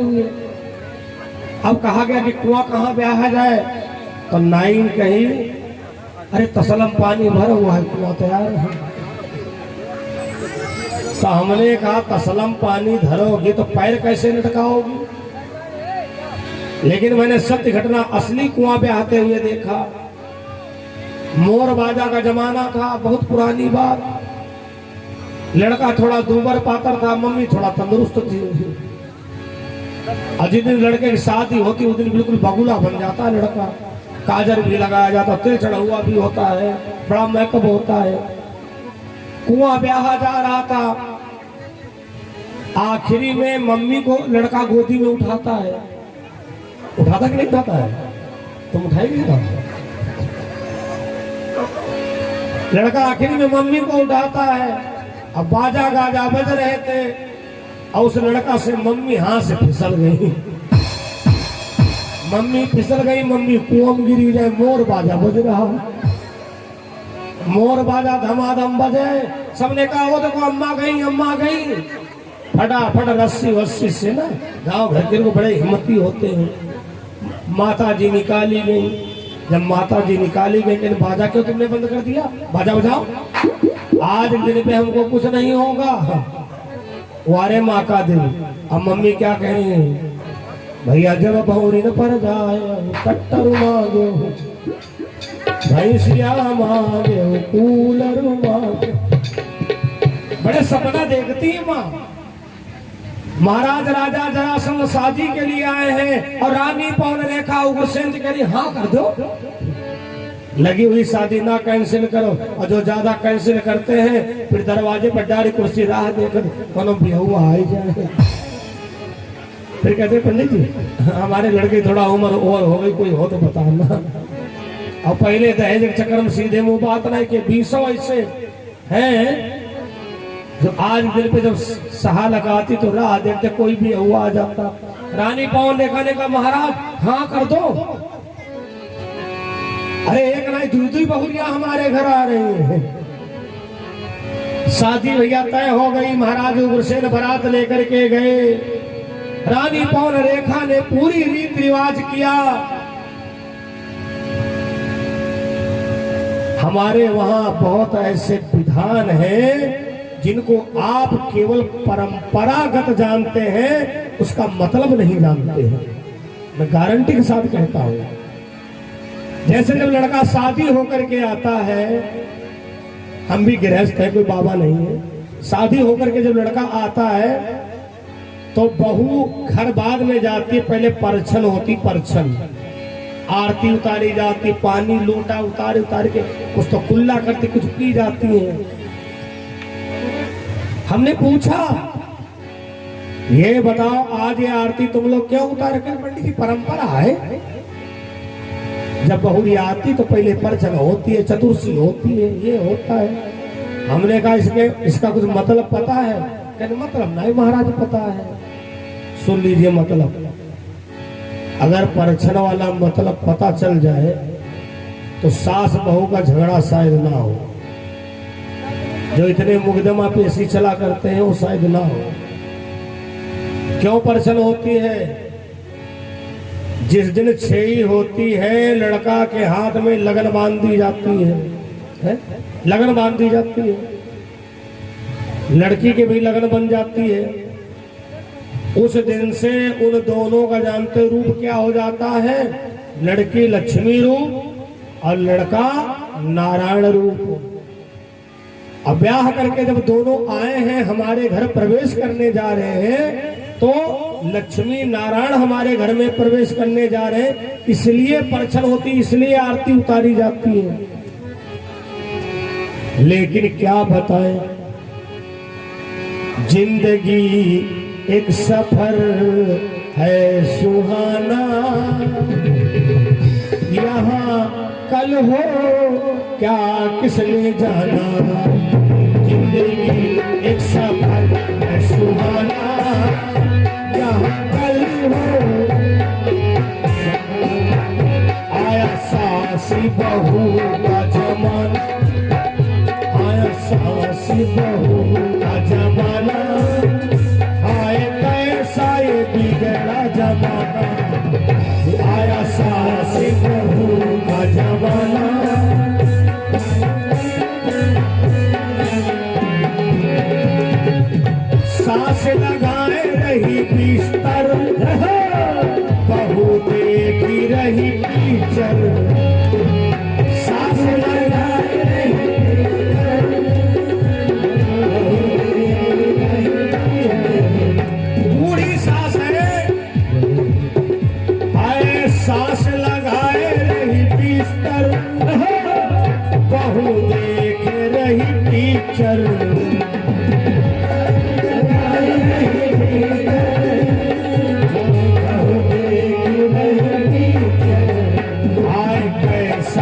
हुए। अब कहा गया कि कुआं कहाँ ब्याहा जाए, तो नाइन कही अरे तसलम पानी भरा हुआ है, कुआं तैयार है। तो हमने कहा तसलम पानी धरोगी तो पैर कैसे लटकाओगी, लेकिन मैंने सत्य घटना असली कुआं ब्याहते हुए देखा। मोर बाजा का जमाना था, बहुत पुरानी बात। लड़का थोड़ा दूबर पातर था, मम्मी थोड़ा तंदुरुस्त थी। और जिस दिन लड़के की शादी होती उस दिन बिल्कुल बगुला बन जाता है लड़का, काजर भी लगाया जाता, तिल चढ़ा हुआ भी होता है, बड़ा मेकअप होता है। कुआं ब्याहा जा रहा था, आखिरी में मम्मी को लड़का गोदी में उठाता है। उठाता कि नहीं उठाता है, तुम उठाएगी नहीं? लड़का आखिरी में मम्मी को उठाता है। अब बाजा गाजा बज रहे थे और उस लड़का से मम्मी हाथ से फिसल गई। मम्मी फिसल गई, मम्मी कुआं में गिरी जाए। मोर बाजा बज रहा, मोर बाजा धमाधम बजे। सबने कहा वो देखो अम्मा गई, अम्मा गई। फटाफट रस्सी वस्सी से ना, गांव घर के बड़े हिम्मती होते हैं, माता जी निकाली गई। जब माता जी निकाली गई, कहते बाजा क्यों तुमने बंद कर दिया, बाजा बजाओ, आज दिन पे हमको कुछ नहीं होगा। वारे माँ का दिल। अब मम्मी क्या कह रही है, भैया जब बहुरी न पर जाए कट्टर मांगे, भैंसिया मांगे, कूलर मांगे। बड़े सपना देखती है माँ। महाराज राजा जरासंध शादी के लिए आए हैं और रानी पौन रेखा उग्रसेन जी कह रही हाँ कर दो, लगी हुई शादी ना कैंसिल करो। और जो ज्यादा कैंसिल करते हैं फिर दरवाजे पर डारी कुर्सी राह देकर कोनो भी हुआ आ जाए। फिर कहते पंडित जी हमारे लड़के थोड़ा उम्र और हो गई, कोई हो तो बताना। और पहले दहेज के चक्कर में सीधे मुंह बात नहीं कि 20 ऐसे हैं जो आज दिल पे जब सहा लगाती तो राह देखते कोई भी हुआ आ जाता। रानी पवन रेखा ने कहा महाराज हाँ कर दो। अरे एक नहीं दूसरी बहुरिया हमारे घर आ रही है। शादी भैया तय हो गई, महाराज उग्रसेन बारात लेकर के गए। रानी पवन रेखा ने पूरी रीत रिवाज किया। हमारे वहां बहुत ऐसे विधान हैं जिनको आप केवल परंपरागत जानते हैं, उसका मतलब नहीं जानते हैं। मैं गारंटी के साथ कहता हूं, जैसे जब लड़का शादी होकर के आता है, हम भी गृहस्थ है, कोई बाबा नहीं है। शादी होकर के जब लड़का आता है तो बहू घर बाद में जाती है, पहले परछन होती, परछन आरती उतारी जाती, पानी लोटा उतार के कुछ तो कुल्ला करती, कुछ पी जाती है। हमने पूछा ये बताओ आज ये आरती तुम लोग क्यों उतार कर, पंडित की परंपरा है। जब बहुरी आती तो पहले परछन होती है, चतुर्थी होती है, ये होता है। हमने कहा इसका कुछ मतलब पता है? कहते मतलब नहीं महाराज पता है। सुन लीजिए मतलब, अगर परछन वाला मतलब पता चल जाए तो सास बहू का झगड़ा शायद ना हो। जो इतने मुकदमा पेशी चला करते हैं वो शायद ना हो। क्यों परछन होती है? जिस दिन छेई होती है लड़का के हाथ में लगन बांध दी जाती है? लगन बांध दी जाती है, लड़की के भी लगन बन जाती है। उस दिन से उन दोनों का जानते रूप क्या हो जाता है? लड़की लक्ष्मी रूप और लड़का नारायण रूप। अब ब्याह करके जब दोनों आए हैं हमारे घर प्रवेश करने जा रहे हैं तो लक्ष्मी नारायण हमारे घर में प्रवेश करने जा रहे हैं, इसलिए परछन होती, इसलिए आरती उतारी जाती है। लेकिन क्या बताएं, जिंदगी एक सफर है सुहाना, यहाँ कल हो क्या किसने जाना। जिंदगी एक सफर है सुहाना, यहाँ कल हो। आया सासी बहू का जमाना, आया सासी बहू का जमाना, आए कैसा ये बिगड़ा जमाना, आया सास बहू का जमाना। सास लगाए रही बिस्तर, बहू देखी रही टीचर। सास लगाए रही बूढ़ी सास है, आए सास लगाए रही बिस्तर, बहू देख रही टीचर।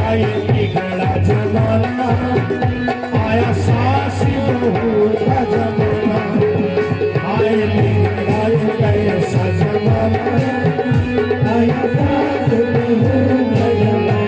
बिगड़ा जमाना, आया सास बहू का जमाना। आए बिगड़ा कैसा जमाना, आया सास बहू का जमाना।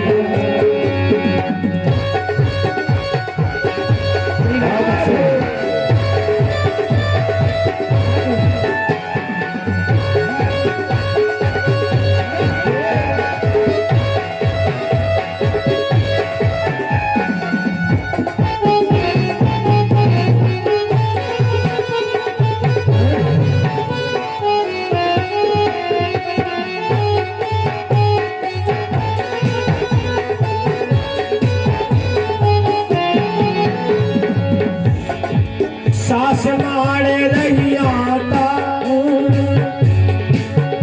सास मारे रही आटा,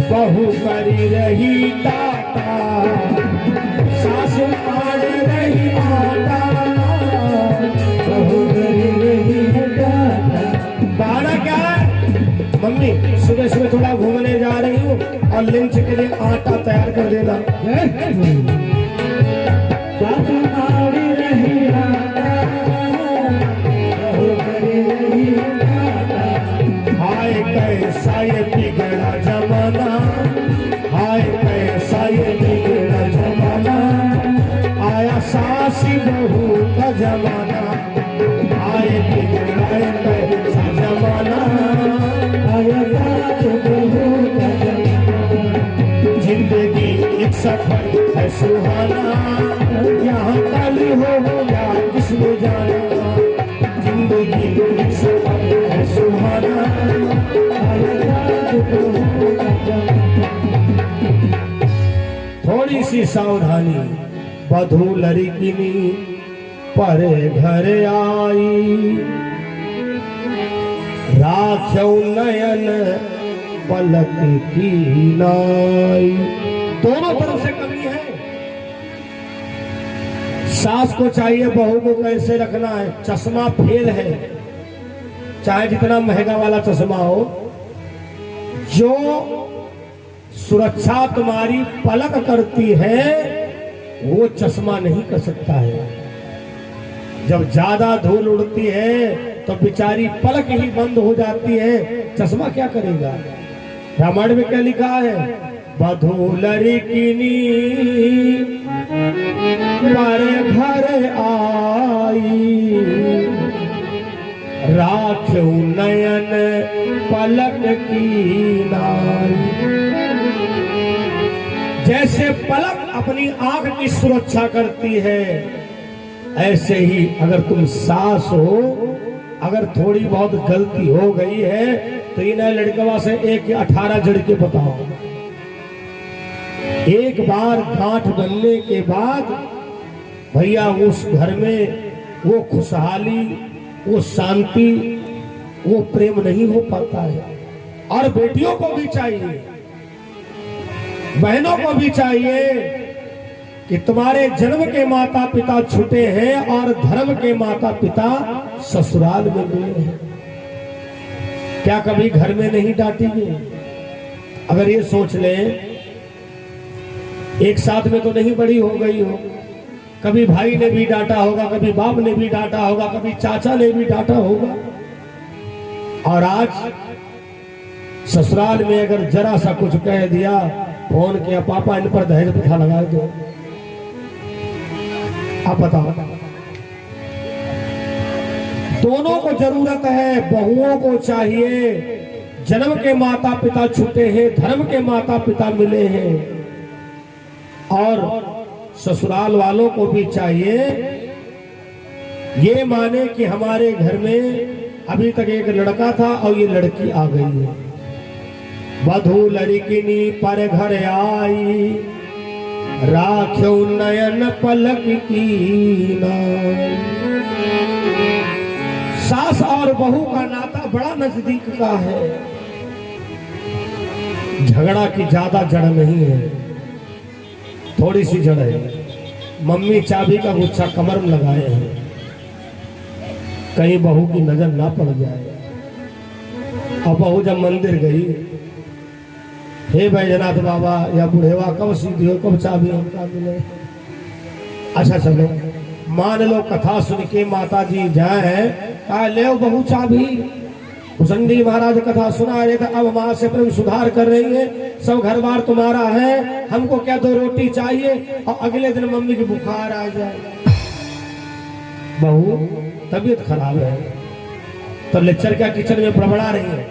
बहू करी रही टाटा। सास मारे रही आटा, बहू करी रही टाटा। बारह क्या है मम्मी, सुबह सुबह थोड़ा घूमने जा रही हूँ और लंच के लिए आटा तैयार कर देना। सास मारे रही आटा, हाय कैसा ये बिगड़ा जमाना, हाय कैसा ये बिगड़ा जमाना। आया सास बहू का जमाना, आए बिगड़ा कैसा जमाना, आया सास बहू का जमाना। जिंदगी एक सफर है सुहाना, यहाँ कल हो या किसने जाना। जिंदगी एक सफर है सुहाना, थोड़ी सी सावधानी, बधू लड़किनी परे घर आई। राख्यो नयन पलक की नाई। दोनों तरफ से कमी है। सास को चाहिए बहू को कैसे रखना है। चश्मा फेल है, चाहे जितना महंगा वाला चश्मा हो, जो सुरक्षा तुम्हारी पलक करती है वो चश्मा नहीं कर सकता है। जब ज्यादा धूल उड़ती है तो बेचारी पलक ही बंद हो जाती है, चश्मा क्या करेगा। रामायण में क्या लिखा है, बधू लड़किनी मारे घर आई। राख्यो नयन पलक की नाई। जैसे पलक अपनी आंख की सुरक्षा करती है, ऐसे ही अगर तुम सास हो, अगर थोड़ी बहुत गलती हो गई है तो इन लड़कवा से 1 या 18 जड़ के बताओ। एक बार गांठ बनने के बाद भैया उस घर में वो खुशहाली, वो शांति, वो प्रेम नहीं हो पाता है। और बेटियों को भी चाहिए, बहनों को भी चाहिए कि तुम्हारे जन्म के माता पिता छूटे हैं और धर्म के माता पिता ससुराल में मिले हैं। क्या कभी घर में नहीं डांटेंगे? अगर ये सोच लें, एक साथ में तो नहीं बड़ी हो गई हो, कभी भाई ने भी डांटा होगा, कभी बाप ने भी डांटा होगा, कभी चाचा ने भी डांटा होगा। और आज ससुराल में अगर जरा सा कुछ कह दिया, फोन किया, पापा इन पर दहेज प्रथा लगा दो। आप बताओ, दोनों को जरूरत है। बहुओं को चाहिए जन्म के माता पिता छूटे हैं, धर्म के माता पिता मिले हैं। और ससुराल वालों को भी चाहिए ये माने कि हमारे घर में अभी तक एक लड़का था और ये लड़की आ गई है। वधू लड़किनी पर घर आई, राख्यो नयन पलक की नाई। सास और बहू का नाता बड़ा नजदीक का है, झगड़ा की ज्यादा जड़ नहीं है, थोड़ी सी जड़ है। मम्मी चाबी का गुच्छा कमर में लगाए हैं, कहीं बहू की नजर ना पड़ जाए। और बहू जब मंदिर गई, हे बैजनाथ बाबा या बुढ़ेवा कब सीधी हो, कब चाबी हमका मिले। अच्छा चलो मान लो कथा सुन के माता जी जाए, कहा ले बहू चाबी। हुसंडी महाराज कथा सुना रहे थे, अब माँ से प्रेम सुधार कर रही है, सब घर बार तुम्हारा है, हमको क्या 2 रोटी चाहिए। और अगले दिन मम्मी की बुखार आ जाए, बहू तबीयत खराब है, तो लेक्चर क्या किचन में बड़बड़ा रही है।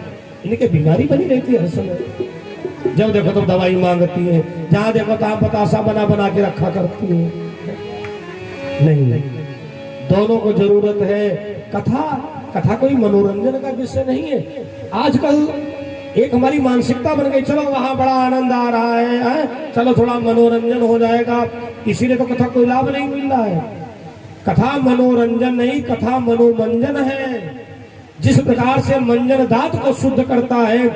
इनके बीमारी बनी रहती है हर समय, जब देखो तो दवाई मांगती है, जहां देखो तो आम बतासा बना बना के रखा करती है। नहीं, दोनों को जरूरत है। कथा कोई मनोरंजन का विषय नहीं है। आजकल एक हमारी मानसिकता बन गई, चलो वहां बड़ा आनंद आ रहा है, चलो थोड़ा मनोरंजन हो जाएगा, इसीलिए तो कथा कोई लाभ नहीं मिल रहा है। कथा मनोरंजन नहीं, कथा मनोमंजन है। जिस प्रकार से मंजन दांत को शुद्ध करता है,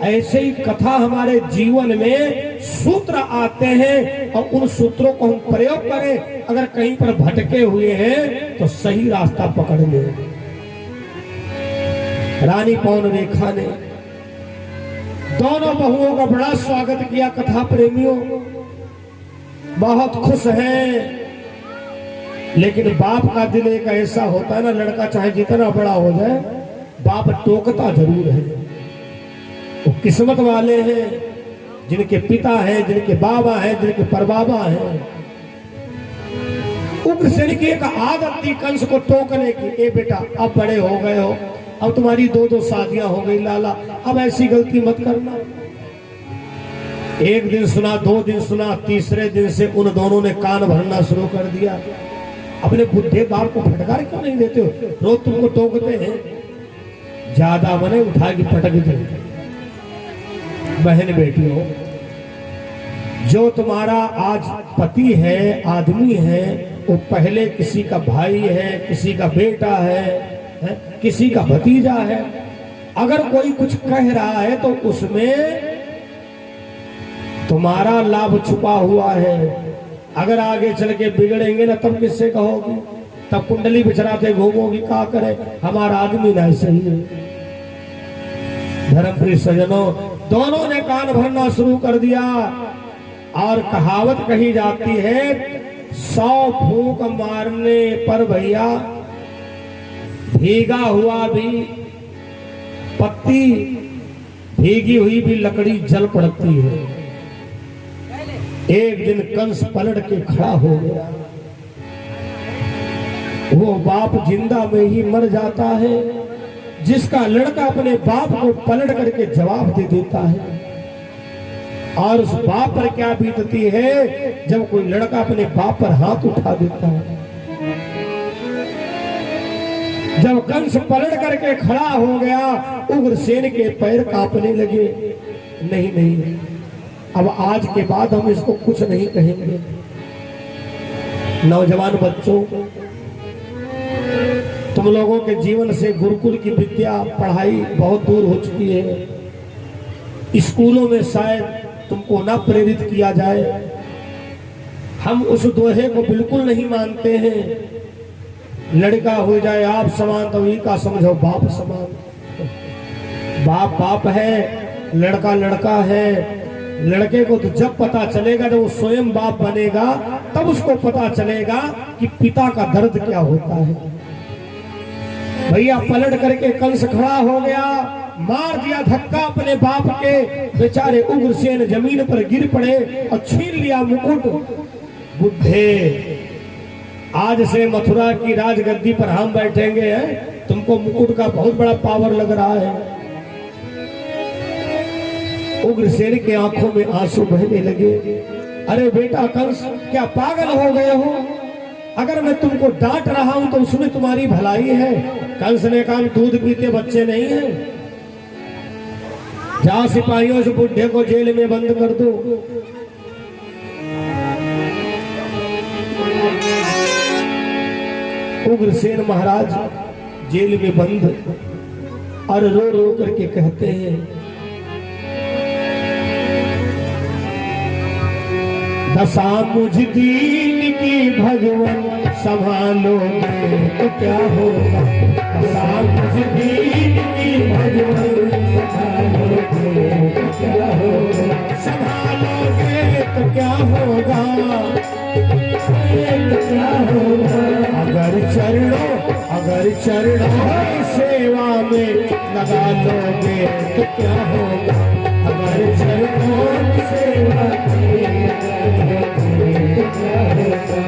ऐसे ही कथा हमारे जीवन में सूत्र आते हैं, और उन सूत्रों को हम प्रयोग करें। अगर कहीं पर भटके हुए हैं तो सही रास्ता पकड़ ले। रानी पौन रेखा ने दोनों बहुओं का बड़ा स्वागत किया। कथा प्रेमियों बहुत खुश हैं, लेकिन बाप का दिल एक ऐसा होता है ना, लड़का चाहे जितना बड़ा हो जाए, बाप टोकता जरूर है। वो किस्मत वाले हैं जिनके पिता हैं, जिनके बाबा हैं, जिनके परबाबा हैं। उग्रसेन की एक आदत थी कंस को टोकने की, ए बेटा अब बड़े हो गए हो, अब तुम्हारी 2 शादियां हो गई लाला, अब ऐसी गलती मत करना। एक दिन सुना, 2 दिन सुना, तीसरे दिन से उन दोनों ने कान भरना शुरू कर दिया। अपने बुढ़े बाप को फटकार क्यों नहीं देते हो, रोज तुमको टोकते हैं, ज्यादा मने उठा के पटक दे। बहन बेटियों, जो तुम्हारा आज पति है, आदमी है, वो पहले किसी का भाई है, किसी का बेटा है, किसी का भतीजा है। अगर कोई कुछ कह रहा है तो उसमें तुम्हारा लाभ छुपा हुआ है। अगर आगे चल के बिगड़ेंगे ना, तब किससे कहोगी, तब कुंडली बिछराते घूमोगी, क्या करे हमारा आदमी ना सही है। धर्मप्रिय सज्जनों, दोनों ने कान भरना शुरू कर दिया। और कहावत कही जाती है, 100 फूंक मारने पर भैया भीगा हुआ भी पत्ती, भीगी हुई भी लकड़ी जल पड़ती है। एक दिन कंस पलट के खड़ा हो गया। वो बाप जिंदा में ही मर जाता है जिसका लड़का अपने बाप को पलट करके जवाब दे देता है। और उस बाप पर क्या बीतती है जब कोई लड़का अपने बाप पर हाथ उठा देता है। जब कंस पलट करके खड़ा हो गया, उग्रसेन के पैर कांपने लगे। नहीं नहीं, अब आज के बाद हम इसको कुछ नहीं कहेंगे। नौजवान बच्चों, तुम लोगों के जीवन से गुरुकुल की विद्या पढ़ाई बहुत दूर हो चुकी है। स्कूलों में शायद तुमको न प्रेरित किया जाए। हम उस दोहे को बिल्कुल नहीं मानते हैं, लड़का हो जाए आप समान तो ही का समझो बाप समान। बाप बाप है, लड़का लड़का है। लड़के को तो जब पता चलेगा, जब वो स्वयं बाप बनेगा, तब उसको पता चलेगा कि पिता का दर्द क्या होता है। भैया पलट करके कंस खड़ा हो गया, मार दिया धक्का अपने बाप के। बेचारे उग्रसेन जमीन पर गिर पड़े और छीन लिया मुकुट। बुद्धे, आज से मथुरा की राजगद्दी पर हम बैठेंगे हैं, तुमको मुकुट का बहुत बड़ा पावर लग रहा है। उग्रसेन के आंखों में आंसू बहने लगे। अरे बेटा कंस, क्या पागल हो गए हो? अगर मैं तुमको डांट रहा हूं तो उसमें तुम्हारी भलाई है। कंस ने कहा दूध पीते बच्चे नहीं हैं, जा सिपाहियों से बुढ़े को जेल में बंद कर दो। उग्रसेन महाराज जेल में बंद और रो रो करके कहते हैं, दशा मुझ दीन की भगवान संभालोगे तो क्या होगा। दशा मुझ दीन की भगवान संभालोगे तो क्या होगा। संभालोगे तो क्या होगा, क्या होगा। अगर चरणों की सेवा में लगा लोगे तो क्या होगा। अगर चरणों की सेवा में लगा लोगे तो क्या होगा।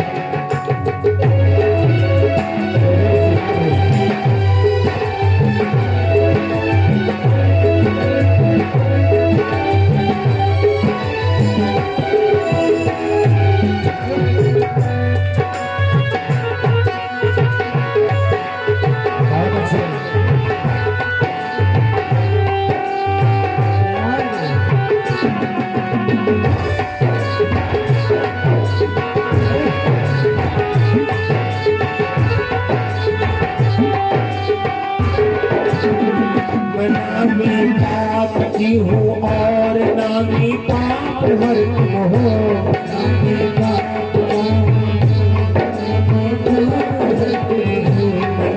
नामी पाप की हो और नामी पाप हर तुम हो।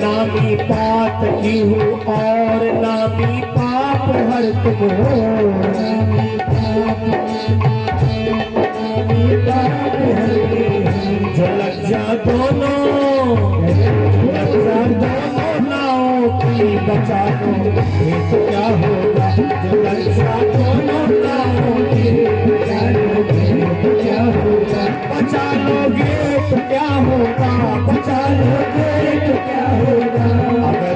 नामी पाप की हो और नामी पाप हर तुम हो। जो लज्जा दोनों नाव की बचा दो तो क्या होगा। जो लज्जा दोनों नाव की बचा लोगे तो क्या होगा। बचा लोगे तो क्या होगा, बचा लोगे तो क्या होगा। अगर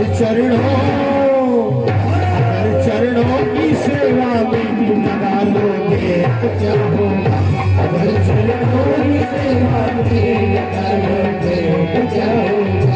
चरणों की सेवा में लगा लोगे तो क्या होगा। अगर चरणों की सेवा में लगा लोगे तो क्या होगा।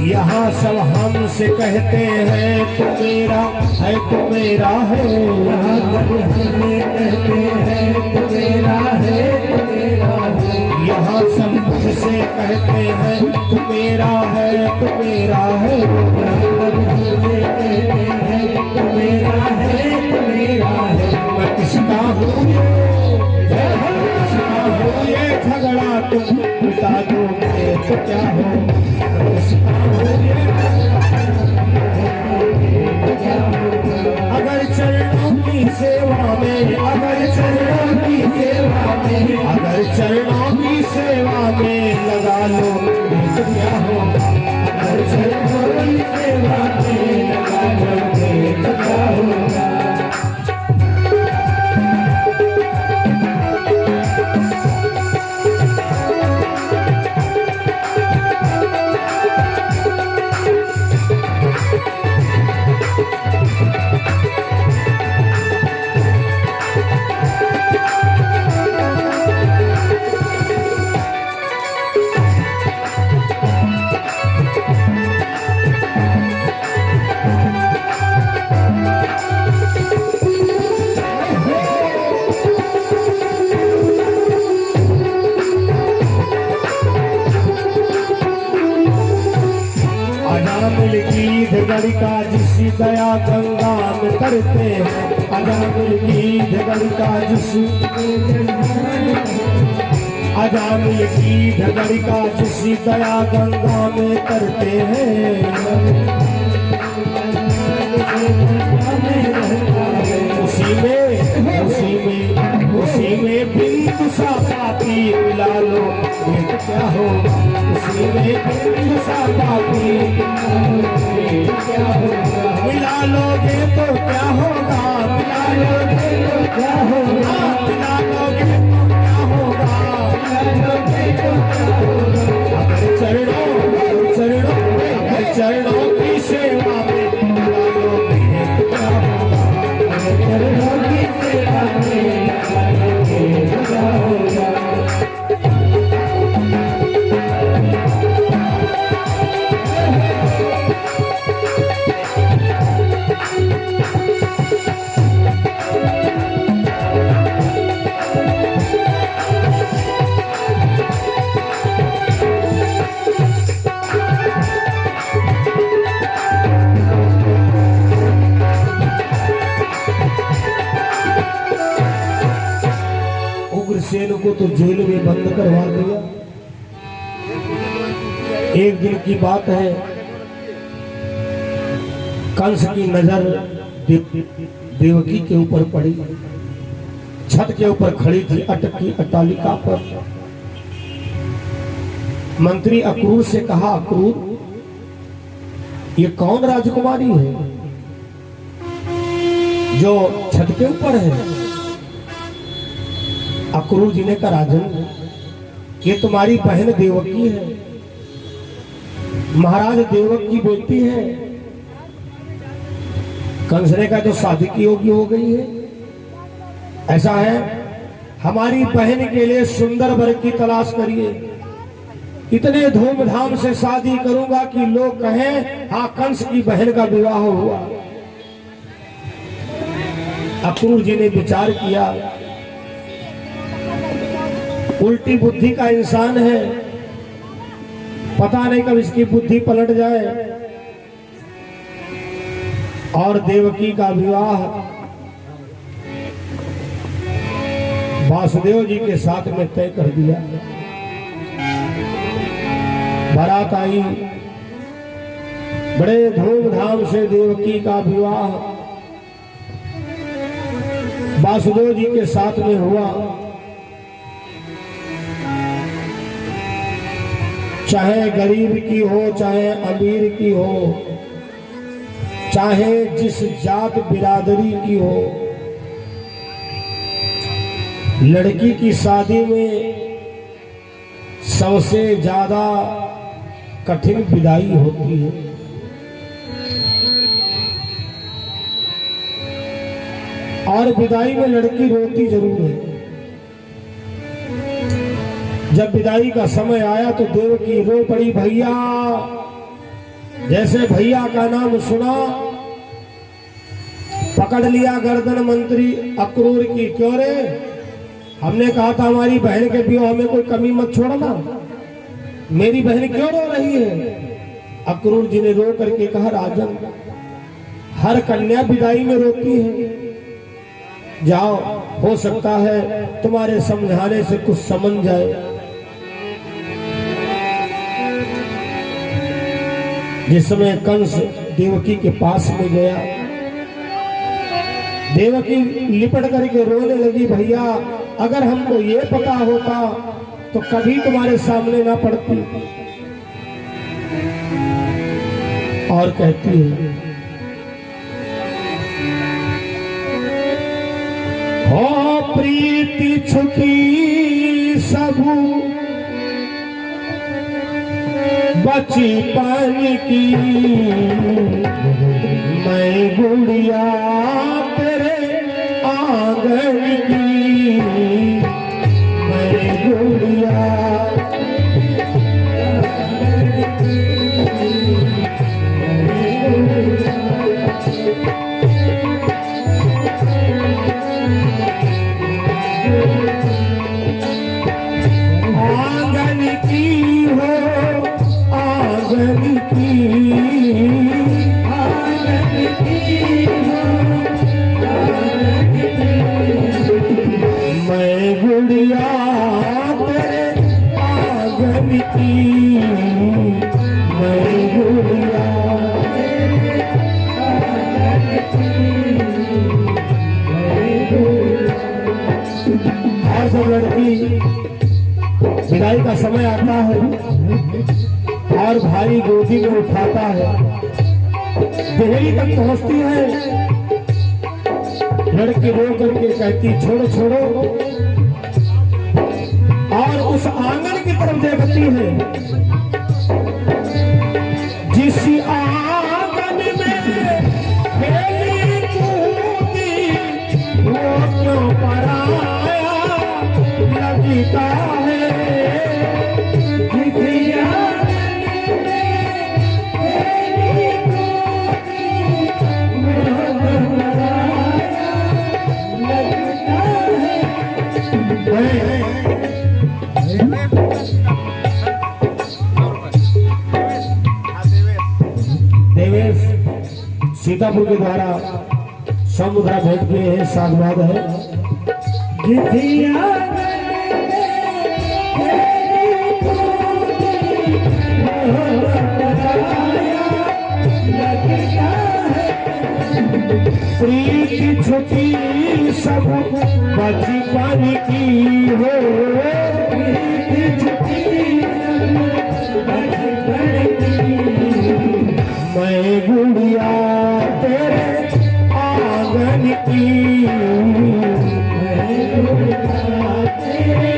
यहाँ सब हमसे कहते हैं तू मेरा है, तू मेरा है। यहाँ सब हमें कहते हैं तू मेरा है, तू मेरा है। यहाँ सब मुझसे कहते हैं तू मेरा है, तू मेरा है। यहाँ सब मुझसे कहते हैं तू मेरा है, तू मेरा है। मैं किसका हूँ ये झगड़ा तुम मिटा दोगे तो क्या हो। अगर चरणों की सेवा में, अगर चरणों की सेवा में, अगर चरणों की सेवा में लगा लो तो क्या होगा। अगर चरणों की सेवा में लगा लोगे तो क्या होगा। गड़िका जिसी दया गंगा में करते हैं। अजामिल की गड़िका जिसी, अजामिल की गड़िका जिसी दया गंगा में करते हैं। सा पापी मिला लो ये तो क्या होगा, उसी में बिंदु सा पापी क्या होगा, मिला लोगे तो क्या होगा, मिला लोगे तो क्या होगा, मिला लोगे तो क्या होगा, मिला लोगे तो क्या होगा। अगर चरणों की सेवा में मिला लोगे तो क्या होगा, अगर चरणों की सेवा में मिला लोगे तो क्या होगा। उग्रसेन को तो जेल में बंद करवा दिया। एक दिन की बात है, कंस की नजर देवकी के ऊपर पड़ी। छत के ऊपर खड़ी थी अटकी अट्टालिका पर। मंत्री अक्रूर से कहा, अक्रूर ये कौन राजकुमारी है जो छत के ऊपर है। अक्रूर जी ने कहा, राजन ये तुम्हारी बहन देवकी है, महाराज देवक की बेटी है। कंस ने कहा तो शादी की योग्य हो गई है। ऐसा है हमारी बहन के लिए सुंदर वर की तलाश करिए, इतने धूमधाम से शादी करूंगा कि लोग कहें हाँ कंस की बहन का विवाह हुआ। अक्रूर जी ने विचार किया, उल्टी बुद्धि का इंसान है, पता नहीं कब इसकी बुद्धि पलट जाए और देवकी का विवाह वासुदेव जी के साथ में तय कर दिया। बारात आई, बड़े धूमधाम से देवकी का विवाह वासुदेव जी के साथ में हुआ। चाहे गरीब की हो चाहे अमीर की हो, चाहे जिस जात बिरादरी की हो, लड़की की शादी में सबसे ज्यादा कठिन विदाई होती है। और विदाई में लड़की रोती जरूर है। जब विदाई का समय आया तो देवकी रो पड़ी। भैया, जैसे भैया का नाम सुना पकड़ लिया गर्दन मंत्री अक्रूर की। क्यों रे, हमने कहा था हमारी बहन के विवाह में कोई कमी मत छोड़ना, मेरी बहन क्यों रो रही है। अक्रूर जी ने रो करके कहा, राजन हर कन्या विदाई में रोती है, जाओ हो सकता है तुम्हारे समझाने से कुछ समझ जाए। जिस समय कंस देवकी के पास में गया, देवकी लिपट करके रोने लगी। भैया, अगर हमको ये पता होता तो कभी तुम्हारे सामने ना पड़ती। और कहती है, हो प्रीति छुपी सबू बची पानी की, मैं गुड़िया तेरे आंगन की, मैं गुड़िया आंगन की हो, आंगन की, आंगन की हो, आंगन की। जब लड़की विदाई का समय आता है और भाई गोदी में उठाता है, देहरी तक पहुंचती है, लड़की रो करके कहती छोड़ो छोड़ो, और उस आंगन की तरफ देखती है, जिस आंगन में खेली कूदी वो क्यों पराया लगता है, जिस आंगन में खेली कूदी वो पराया लगता है। देवेश सीतापुर के द्वारा समुद्रा भेंट किए हैं, साधुवाद है। प्रीति छुटी सब बचपन की हो, प्रीति छुटी बचपन की, मैं गुड़िया तेरे आंगन की, मैं गुड़िया तेरे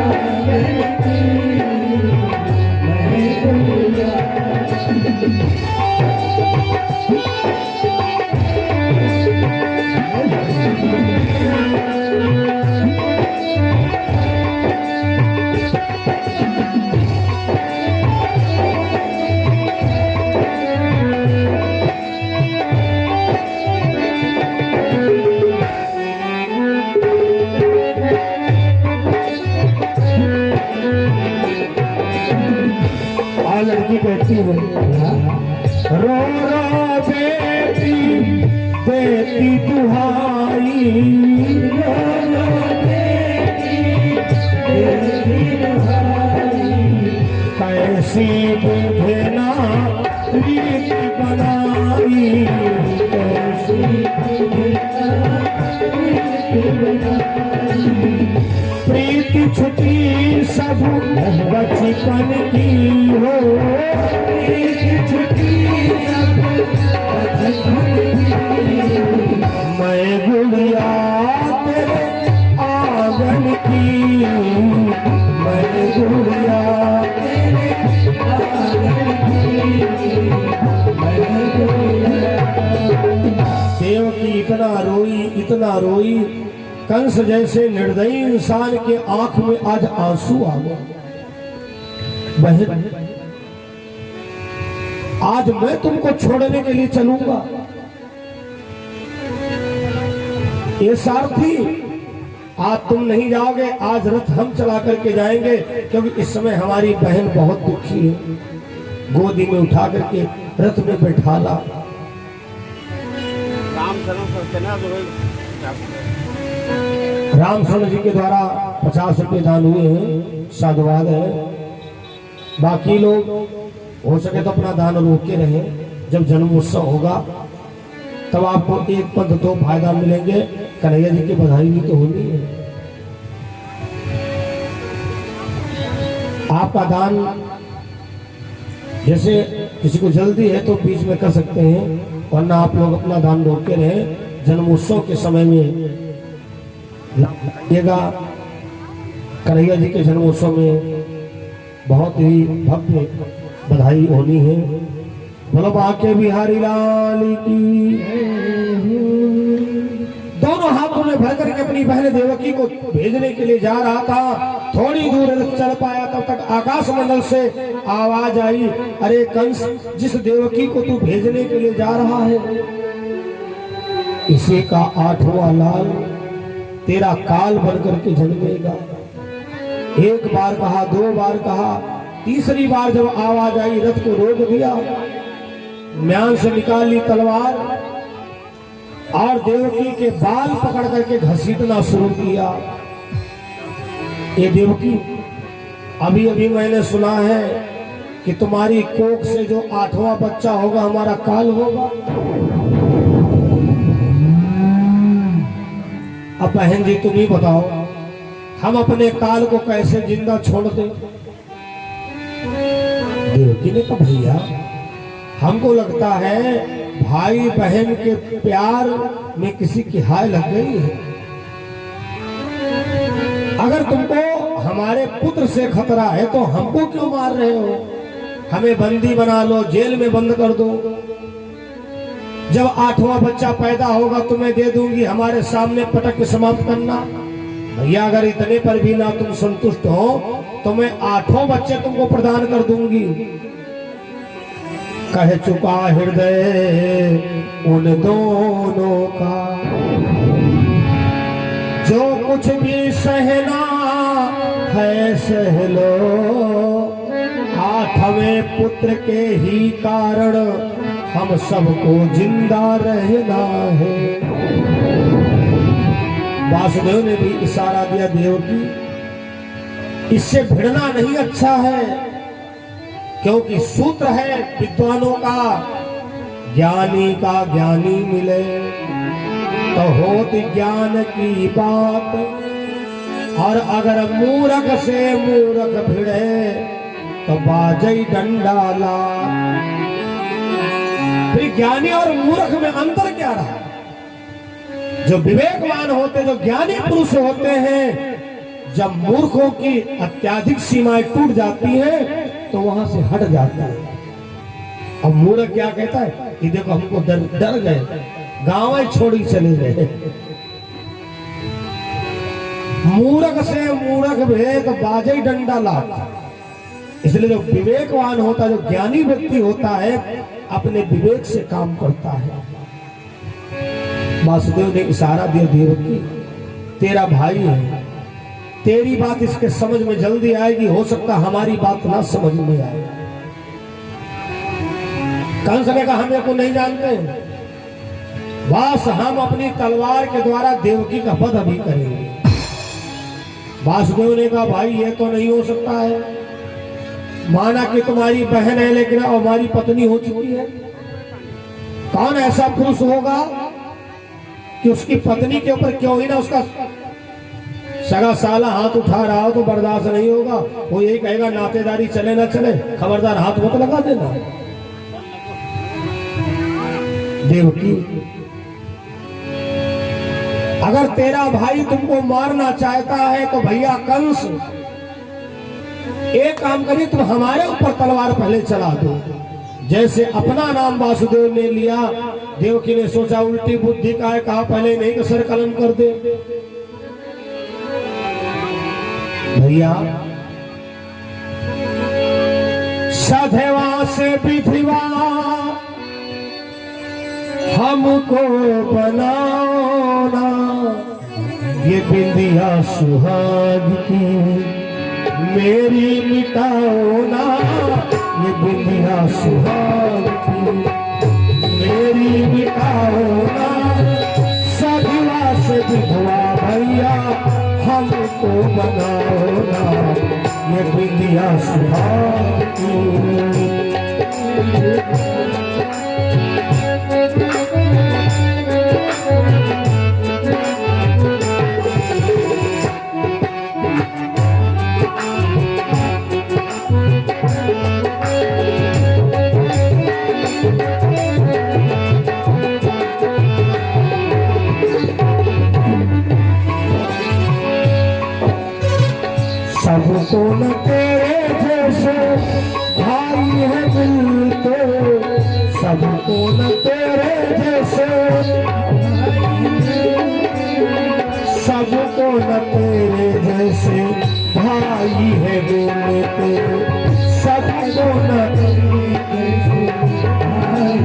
आंगन की, मैं गुड़िया। लड़की कहती है रो रो बेटी देती दुहाई, रो रो बेटी देती दुहाई, कैसी बुझना रीत बनाई, कैसी बुझना रीत बनाई, प्रीति छुटी सब बचपन की हो, प्रीति छुटी सब बचपन की, मैं गुड़िया तेरे आंगन की, मैं गुड़िया तेरे आंगन की, मैं गुड़िया। देवकी इतना रोई, कंस जैसे निर्दयी इंसान के आंख में आज आंसू आ गए। बहन, आज मैं तुमको छोड़ने के लिए चलूंगा, ये सारथी आज तुम नहीं जाओगे, आज रथ हम चला करके जाएंगे, क्योंकि इस समय हमारी बहन बहुत दुखी है। गोदी में उठा करके रथ में बैठा ला। राम शरण जी के द्वारा 50 रुपए दान हुए हैं, साधुवाद है। बाकी लोग हो सके तो अपना दान रोक के रहे, जब जन्मोत्सव होगा तब आपको एक पद तो फायदा मिलेंगे, कन्हैया जी की बधाई भी तो होनी है। आपका दान जैसे किसी को जल्दी है तो बीच में कर सकते हैं, वरना आप लोग अपना दान रोक के रहे। जन्मोत्सव के समय में कन्हैया जी के जन्मोत्सव में बहुत ही भव्य बधाई होनी है। बोलो बांके बिहारी लाल की। दोनों हाथों में भर करके अपनी बहन देवकी को भेजने के लिए जा रहा था। थोड़ी दूर चल पाया तब तक आकाश मंडल से आवाज आई, अरे कंस, जिस देवकी को तू भेजने के लिए जा रहा है, इसी का 8वां लाल तेरा काल बन करके जन्मेगा। एक बार कहा, 2 बार कहा, तीसरी बार जब आवाज आई रथ को रोक दिया, म्यान से निकाल ली तलवार और देवकी के बाल पकड़ करके घसीटना शुरू किया। ये देवकी, अभी अभी मैंने सुना है कि तुम्हारी कोख से जो 8वां बच्चा होगा हमारा काल होगा। अब बहन जी तुम ही बताओ, हम अपने काल को कैसे जिंदा छोड़ दें। देवकी ने कहा भैया हमको लगता है भाई बहन के प्यार में किसी की हाय लग गई है। अगर तुमको हमारे पुत्र से खतरा है तो हमको क्यों मार रहे हो? हमें बंदी बना लो, जेल में बंद कर दो। जब 8वां बच्चा पैदा होगा तुम्हें दे दूंगी, हमारे सामने पटक के समाप्त करना। भैया अगर इतने पर भी ना तुम संतुष्ट हो तो मैं 8 बच्चे तुमको प्रदान कर दूंगी। कह चुका हृदय उन दोनों का, जो कुछ भी सहना है सह लो। 8वें पुत्र के ही कारण हम सबको जिंदा रहना है। वासुदेव ने भी इशारा दिया देवकी, इससे भिड़ना नहीं अच्छा है, क्योंकि सूत्र है विद्वानों का, ज्ञानी का ज्ञानी मिले तो होती ज्ञान की बात, और अगर मूर्ख से मूर्ख भिड़े तो बाजई डंडा ला। फिर ज्ञानी और मूर्ख में अंतर क्या रहा? जो विवेकवान होते, जो ज्ञानी पुरुष होते हैं, जब मूर्खों की अत्याधिक सीमाएं टूट जाती हैं तो वहां से हट जाता है। अब मूर्ख क्या कहता है कि देखो हमको डर गए, गांव छोड़ी चले गए। मूर्ख से मूर्ख भेद बाजे डंडा लाता। इसलिए जो विवेकवान होता है, जो ज्ञानी व्यक्ति होता है, अपने विवेक से काम करता है। वासुदेव ने इशारा दिया देवकी, तेरा भाई है, तेरी बात इसके समझ में जल्दी आएगी, हो सकता हमारी बात ना समझ में आए। कंस ने कहा हमें को नहीं जानते, बस हम अपनी तलवार के द्वारा देवकी का वध अभी करेंगे। वासुदेव ने कहा भाई ये तो नहीं हो सकता है, माना कि तुम्हारी बहन है लेकिन हमारी पत्नी हो चुकी है। कौन ऐसा पुरुष होगा कि उसकी पत्नी के ऊपर क्यों ही ना उसका सगा साला हाथ उठा रहा हो तो बर्दाश्त नहीं होगा। वो यही कहेगा नातेदारी चले ना चले, खबरदार हाथ मत लगा देना। देवकी अगर तेरा भाई तुमको मारना चाहता है तो भैया कंस, एक काम करिए, तुम हमारे ऊपर तलवार पहले चला दो। जैसे अपना नाम वासुदेव ने लिया, देवकी ने सोचा उल्टी बुद्धि का है, कहा पहले नहीं तो सर कलम कर दे। भैया सधवा से विधिवा हमको बनाना, ये बिंदिया सुहाग की मेरी मिटाओ ना, ये बिंदिया सुहाग की मेरी मिटाओ ना। सधवा से विधवा भैया हमको बनाओ ना, ये बिंदिया सुहाग की। सबको न तेरे जैसे भाई है मिलते, सबको न तेरे जैसे, सबको न तेरे जैसे भाई है मिलते, सबको न तेरे जैसे भाई।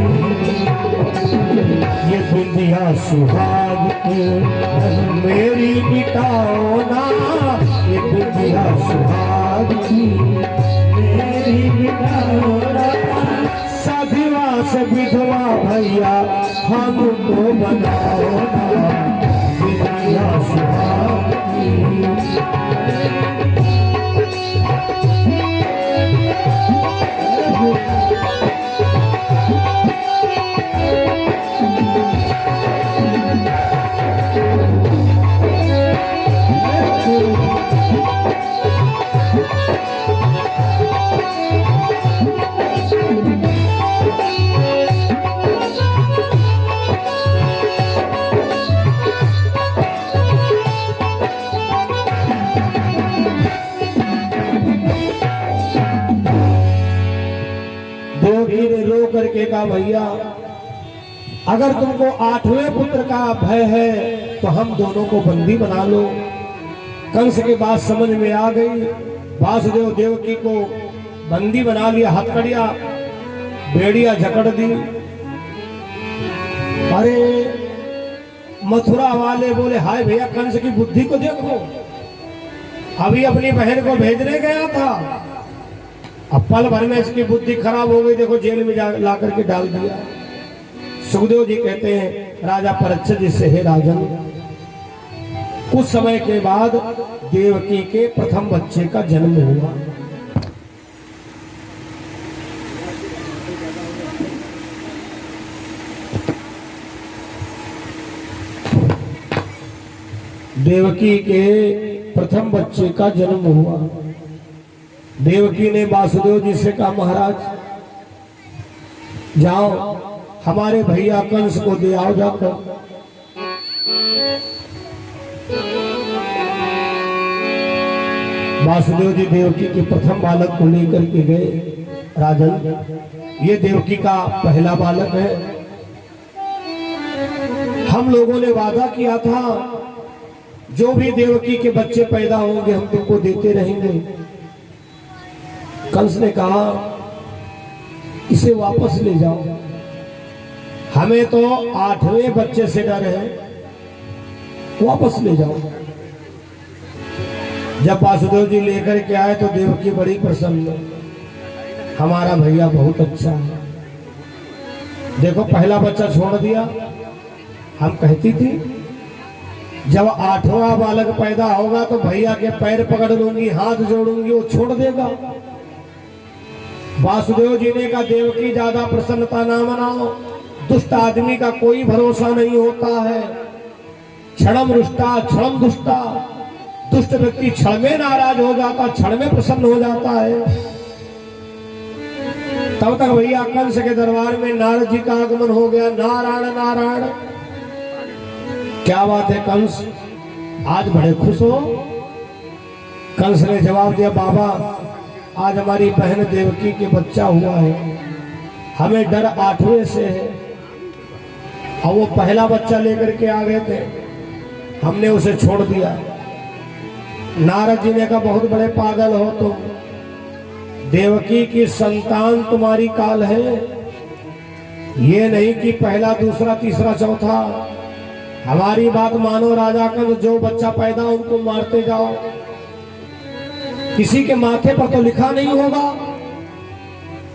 ये बिंदिया सुहाग की मेरी मिटाओ ना, ये बिंदिया सुहाग की मेरी मिटाओ ना। सधवा से विधवा भैया हमको बनाओ ना, बिंदिया सुहाग की। करके कहा भैया अगर तुमको 8वें पुत्र का भय है तो हम दोनों को बंदी बना लो। कंस की बात समझ में आ गई, वासुदेव देवकी को बंदी बना लिया, हथकड़िया बेड़िया जकड़ दी। अरे मथुरा वाले बोले हाय भैया कंस की बुद्धि को देखो, अभी अपनी बहन को भेजने गया था, अब पल भर में इसकी बुद्धि खराब हो गई, देखो जेल में ला करके डाल दिया। सुखदेव जी कहते हैं राजा परीक्षित जी से, हे राजन, कुछ समय के बाद देवकी के प्रथम बच्चे का जन्म हुआ। देवकी के प्रथम बच्चे का जन्म हुआ। देवकी ने वासुदेव जी से कहा महाराज जाओ हमारे भैया कंस को दे आओ जाकर। वासुदेव जी देवकी के प्रथम बालक को लेकर के गए। राजन ये देवकी का पहला बालक है, हम लोगों ने वादा किया था जो भी देवकी के बच्चे पैदा होंगे हम तुमको देते रहेंगे। कंस ने कहा इसे वापस ले जाओ, हमें तो 8वें बच्चे से डर है, वापस ले जाओ। जब वासुदेव जी लेकर के आए तो देवकी बड़ी प्रसन्न, हमारा भैया बहुत अच्छा है। देखो पहला बच्चा छोड़ दिया, हम कहती थी जब 8वां बालक पैदा होगा तो भैया के पैर पकड़ लूंगी, हाथ जोड़ूंगी, वो छोड़ देगा। वासुदेव जी ने कहा देवकी ज्यादा प्रसन्नता ना मनाओ, दुष्ट आदमी का कोई भरोसा नहीं होता है। क्षणम रुष्टा क्षणम दुष्टा, दुष्ट व्यक्ति क्षण में नाराज हो जाता, क्षण में प्रसन्न हो जाता है। तब तक भैया कंस के दरबार में नारद जी का आगमन हो गया। नारायण नारायण, क्या बात है कंस, आज बड़े खुश हो? कंस ने जवाब दिया बाबा आज हमारी बहन देवकी के बच्चा हुआ है, हमें डर 8वें से है, और वो पहला बच्चा लेकर के आ गए थे, हमने उसे छोड़ दिया। नारद जी ने कहा बहुत बड़े पागल हो तुम, देवकी की संतान तुम्हारी काल है, ये नहीं कि पहला दूसरा तीसरा चौथा। हमारी बात मानो राजा का, जो बच्चा पैदा उनको मारते जाओ, किसी के माथे पर तो लिखा नहीं होगा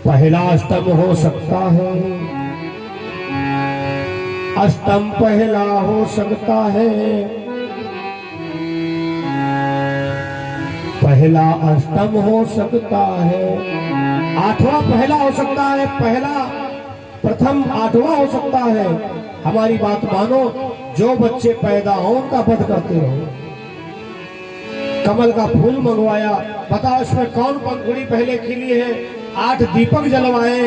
पहला अष्टम हो सकता है, अष्टम पहला हो सकता है, पहला अष्टम हो सकता है, 8वां पहला हो सकता है, पहला प्रथम 8वां हो सकता है। हमारी बात मानो, जो बच्चे पैदा हो उनका वध करते रहो। कमल का फूल मंगवाया, बताओ इसमें कौन पंखुड़ी पहले खिली है, 8 दीपक जलवाए।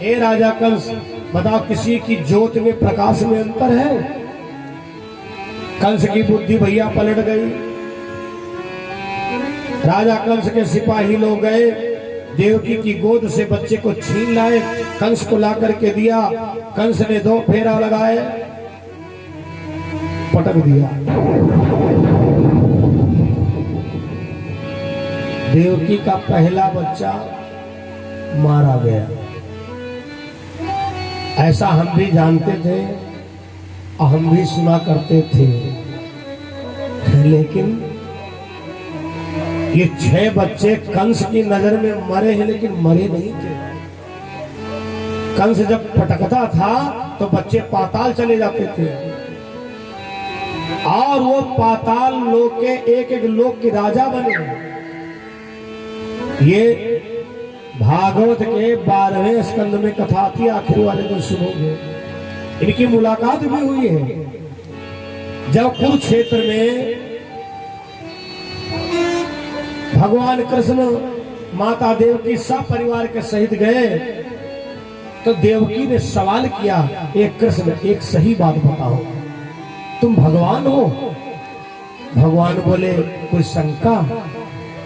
ए राजा कंस, बताओ किसी की ज्योत में प्रकाश में अंतर है? कंस की बुद्धि भैया पलट गई। राजा कंस के सिपाही लोग गए, देवकी की गोद से बच्चे को छीन लाए, कंस को ला करके दिया। कंस ने 2 फेरा लगाए, पटक दिया। देवकी का पहला बच्चा मारा गया। ऐसा हम भी जानते थे और हम भी सुना करते थे, लेकिन ये 6 बच्चे कंस की नजर में मरे हैं, लेकिन मरे नहीं थे। कंस जब पटकता था तो बच्चे पाताल चले जाते थे, और वो पाताल लोक के एक एक लोक के राजा बने। ये भागवत के 12वें स्कंद में कथा आती, आखिरी वाले दिन सुनोगे। इनकी मुलाकात भी हुई है जब कुरुक्षेत्र में भगवान कृष्ण माता देवकी सब परिवार के सहित गए, तो देवकी ने सवाल किया, एक कृष्ण एक सही बात बताओ, तुम भगवान हो? भगवान बोले कोई शंका?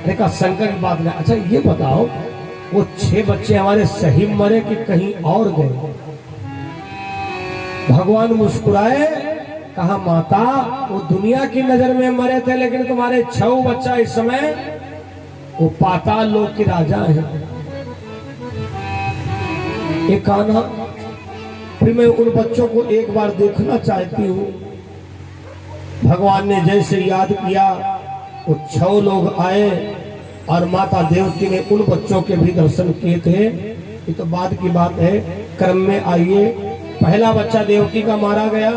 देखा शंका की बात नहीं। अच्छा ये बताओ वो 6 बच्चे हमारे सही मरे कि कहीं और गए। भगवान मुस्कुराए, कहा माता वो दुनिया की नजर में मरे थे, लेकिन तुम्हारे 6 बच्चा इस समय वो पाताल लोक के राजा हैं। एक आना, फिर मैं उन बच्चों को एक बार देखना चाहती हूँ। भगवान ने जैसे याद किया, वो 6 लोग आए और माता देवकी ने उन बच्चों के भी दर्शन किए थे। ये तो बाद की बात है, क्रम में आइए। पहला बच्चा देवकी का मारा गया।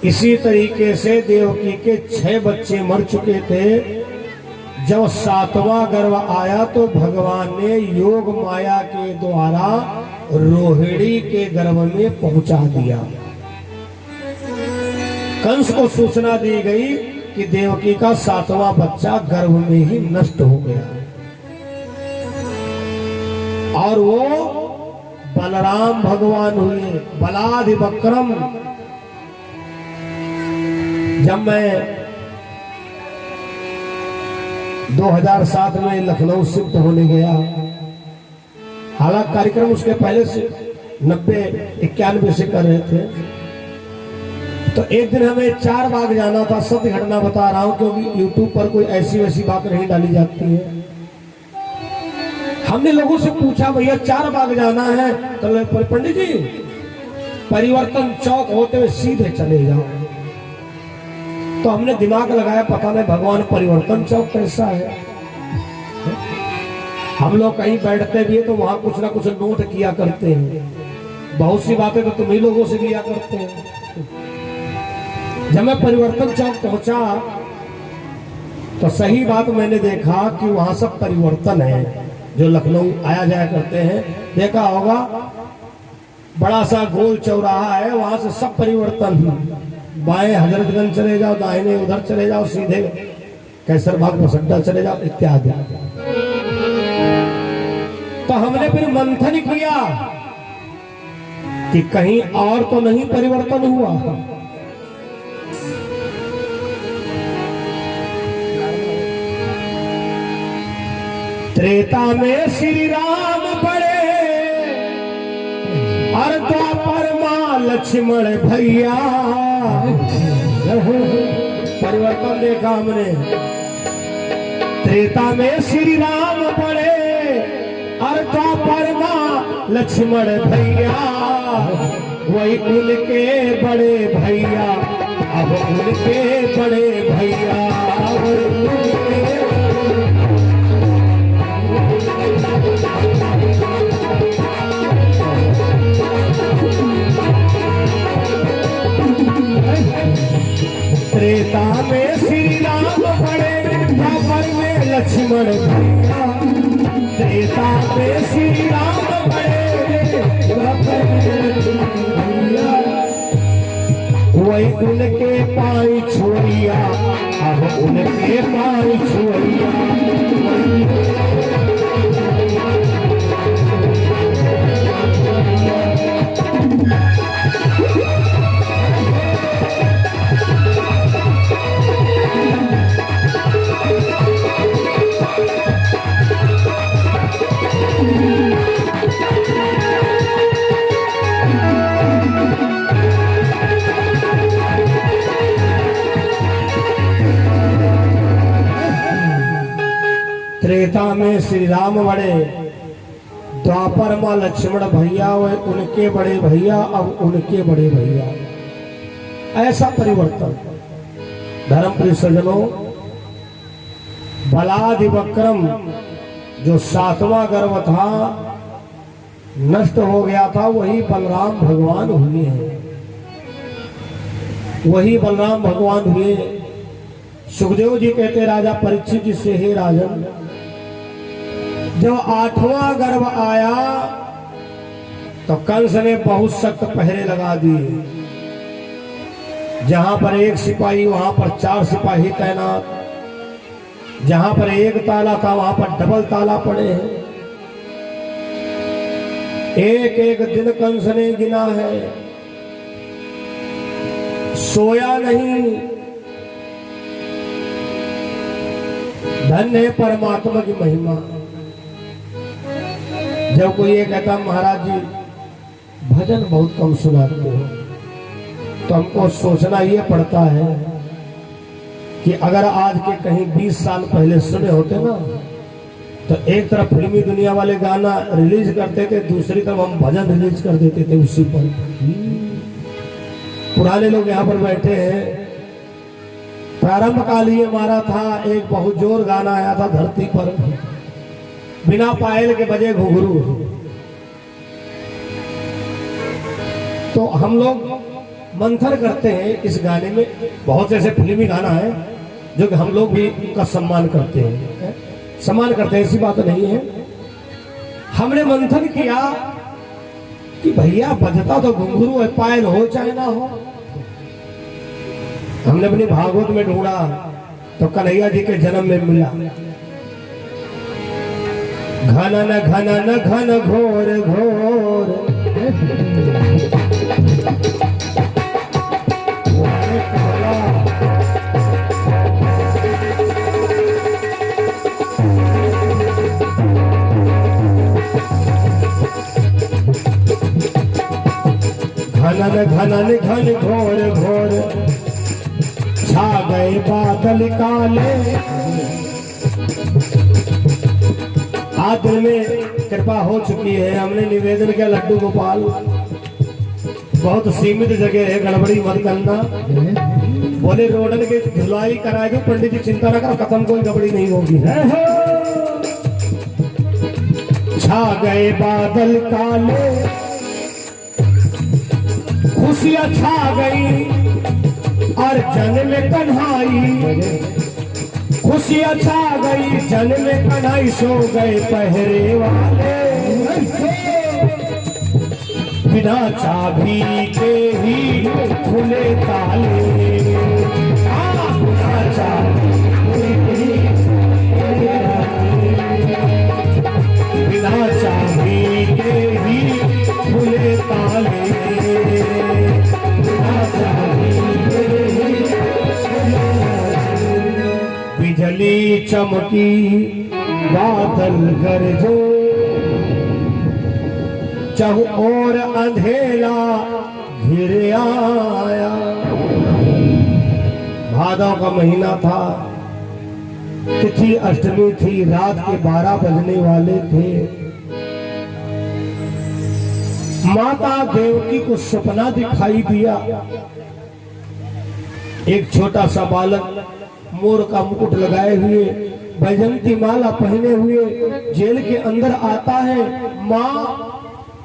इसी तरीके से देवकी के 6 बच्चे मर चुके थे। जब 7वां गर्भ आया तो भगवान ने योग माया के द्वारा रोहिणी के गर्भ में पहुंचा दिया। कंस को सूचना दी गई कि देवकी का 7वां बच्चा गर्भ में ही नष्ट हो गया, और वो बलराम भगवान हुए, बलाधि बक्रम। जब मैं 2007 में लखनऊ शिफ्ट होने गया, हालांकि कार्यक्रम उसके पहले से 90-91 से कर रहे थे, तो एक दिन हमें 4 बाग जाना था। सत्य घटना बता रहा हूं, क्योंकि YouTube पर कोई ऐसी वैसी बात नहीं डाली जाती है। हमने लोगों से पूछा, भैया 4 बाग जाना है, तो पंडित जी परिवर्तन चौक होते हुए सीधे चले जाओ। तो हमने दिमाग लगाया, पता नहीं भगवान परिवर्तन चौक कैसा है। हम लोग कहीं बैठते भी है तो वहां कुछ ना कुछ नोट किया करते हैं। बहुत सी बातें तो तुम ही लोगों से किया करते हैं। जब मैं परिवर्तन चौक पहुंचा तो सही बात मैंने देखा कि वहां सब परिवर्तन है जो लखनऊ आया जाया करते हैं। देखा होगा, बड़ा सा गोल चौराहा है, वहां से सब परिवर्तन। बाएं हजरतगंज चले जाओ, दाहिने उधर चले जाओ, सीधे कैसरबाग मसड्डा चले जाओ, इत्यादि। तो हमने फिर मंथन किया कि कहीं और तो नहीं परिवर्तन हुआ। त्रेता में श्री राम पड़े और द्वापर मां लक्ष्मण भैया। परिवर्तन देखा हमने। त्रेता में श्री राम पड़े और द्वापर मां लक्ष्मण भैया। वही उनके बड़े भैया, अब उनके बड़े भैया। त्रेता में श्री राम पड़े, द्वापर में लक्ष्मण भैया। त्रेता में श्री राम पड़े, द्वापर में लक्ष्मण भैया। वही उनके पाई छोड़िया, अब उनके पाई छोड़िया। त्रेता में श्री राम बड़े, द्वापर मां लक्ष्मण भैया। वे उनके बड़े भैया, अब उनके बड़े भैया। ऐसा परिवर्तन। धर्म प्रिय सज्जनों, बलाधि बक्रम जो 7वां गर्भ था नष्ट हो गया था, वही बलराम भगवान हुए हैं। वही बलराम भगवान हुए। सुखदेव जी कहते राजा परीक्षित जी से, हे राजन, जब 8वां गर्भ आया तो कंस ने बहुत सख्त पहरे लगा दिए। जहां पर 1 सिपाही वहां पर 4 सिपाही तैनात। जहां पर 1 ताला था वहां पर डबल ताला पड़े हैं। एक एक दिन कंस ने गिना है, सोया नहीं। धन्य है परमात्मा की महिमा। जब कोई ये कहता महाराज जी भजन बहुत कम सुनाते हो, तो हमको सोचना ये पड़ता है कि अगर आज के कहीं 20 साल पहले सुने होते ना, तो एक तरफ फिल्मी दुनिया वाले गाना रिलीज करते थे, दूसरी तरफ हम भजन रिलीज कर देते थे उसी पर। पुराने लोग यहाँ पर बैठे हैं, प्रारंभ काल ही हमारा था, एक बहुत जोर गाना आया था धरती पर, बिना पायल के बजे घुंघरू। तो हम लोग मंथन करते हैं इस गाने में, बहुत ऐसे फिल्मी गाना है जो कि हम लोग भी उनका सम्मान करते हैं, सम्मान करते हैं, ऐसी बात नहीं है। हमने मंथन किया कि भैया बजता तो घुंघरू है, पायल हो चाहे ना हो। हमने अपनी भागवत में ढूंढा तो कन्हैया जी के जन्म में मिला। घन घन घोर घोर घन घन घोर घोर छा गए बादल काले। आज दिल में कृपा हो चुकी है, हमने निवेदन किया लड्डू गोपाल बहुत सीमित जगह है, गड़बड़ी मत करना। बोले रोडन के धुलाई कराए दो, पंडित जी चिंता न करो, खत्म कोई गड़बड़ी नहीं होगी। छा गए बादल काले, खुशियां छा गई और जन में कन्हाई, खुशियां छा गई जन में कन्हाई, सो गए पहरे वाले बिना चाबी के ही खुले ताले। बिना चाबी बिना चाबी के ही खुले ताले। बिजली चमकी बादल गरजे, चाहू और अंधेरा घिर आया। भादों का महीना था, तिथि अष्टमी थी, रात के 12 बजने वाले थे। माता देवकी को सपना दिखाई दिया, एक छोटा सा बालक मोर का मुकुट लगाए हुए, बैजंती माला पहने हुए जेल के अंदर आता है। माँ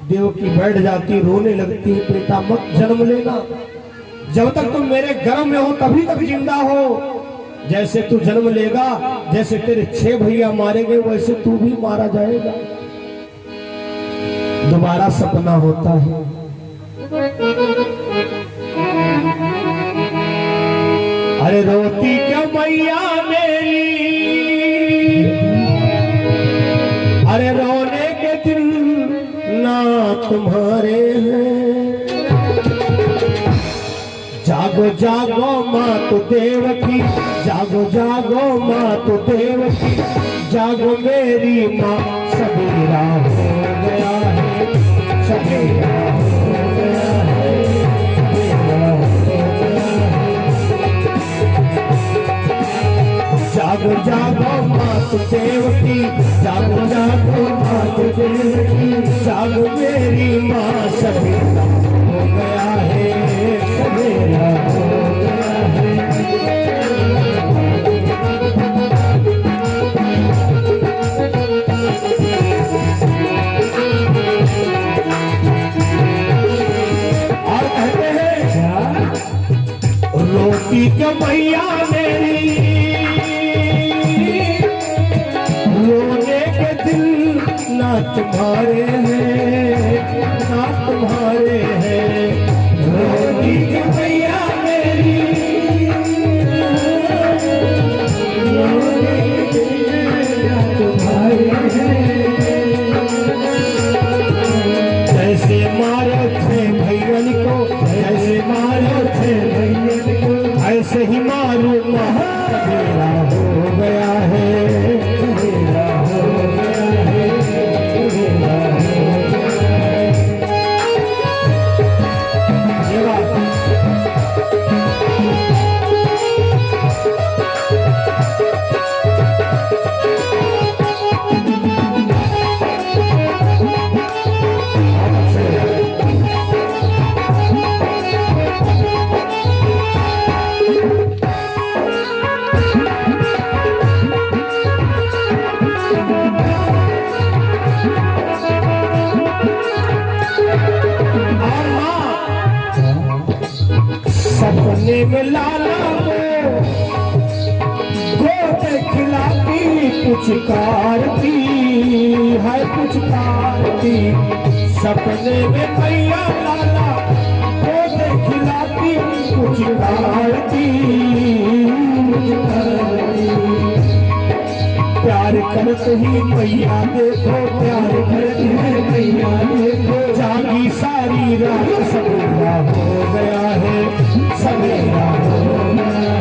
देवकी बैठ जाती, रोने लगती, बेटा मत जन्म लेना, जब तक तुम मेरे गर्भ में हो तभी तक जिंदा हो। जैसे तू जन्म लेगा, जैसे तेरे 6 भैया मारे गए, वैसे तू भी मारा जाएगा। दोबारा सपना होता है, अरे रोती क्यों मैया मेरी, अरे रोने के दिन ना तुम्हारे हैं। जागो जागो मातु देवकी, जागो जागो मातु देवकी, जागो मेरी माँ, सवेरा हो गया है, सवेरा हो गया है, सवेरा हो गया है। जागो जागो मातु देवकी, जागो जागो मातु देवकी, जागो मेरी माँ, सवेरा हो गया है, सवेरा हो गया है। और कहते हैं रोती क्यों मैया मेरी, रोने के दिल ना तुम्हारे हैं, ना तुम्हारे हैं। रोती क्यों मैया मेरी, रोने के दिल ना तुम्हारे हैं। जैसे मारो थे भैयन को, जैसे मारो थे भैयन को, ऐसे ही मारो माँ, सवेरा हो गया है, सवेरा हो गया है, सवेरा हो लाला को गोद खिलाती पुचकारती है पुचकारती। सपने में मैया लाला गोद खिलाती पुचकारती। प्यार करते ही मैया देखो, प्यार करते ही मैया देखो। जागी सारी रात सवेरा हो गया है, सवेरा हो गया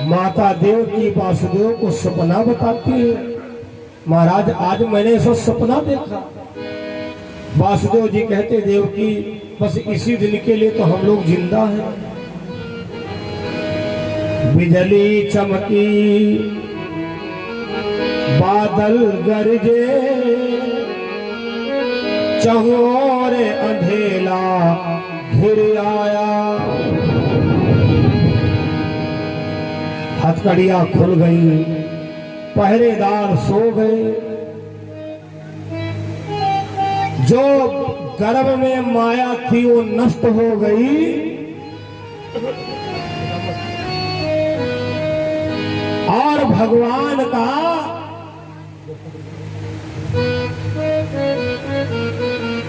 माता देव की वासुदेव को सपना बताती है। महाराज आज मैंने ऐसा सपना देखा। वासुदेव जी कहते देव की बस इसी दिन के लिए तो हम लोग जिंदा हैं। बिजली चमकी बादल गरजे चहोरे अंधेला घिर आया। हथकड़ियां खुल गई, पहरेदार सो गए। जो गर्भ में माया थी वो नष्ट हो गई। और भगवान का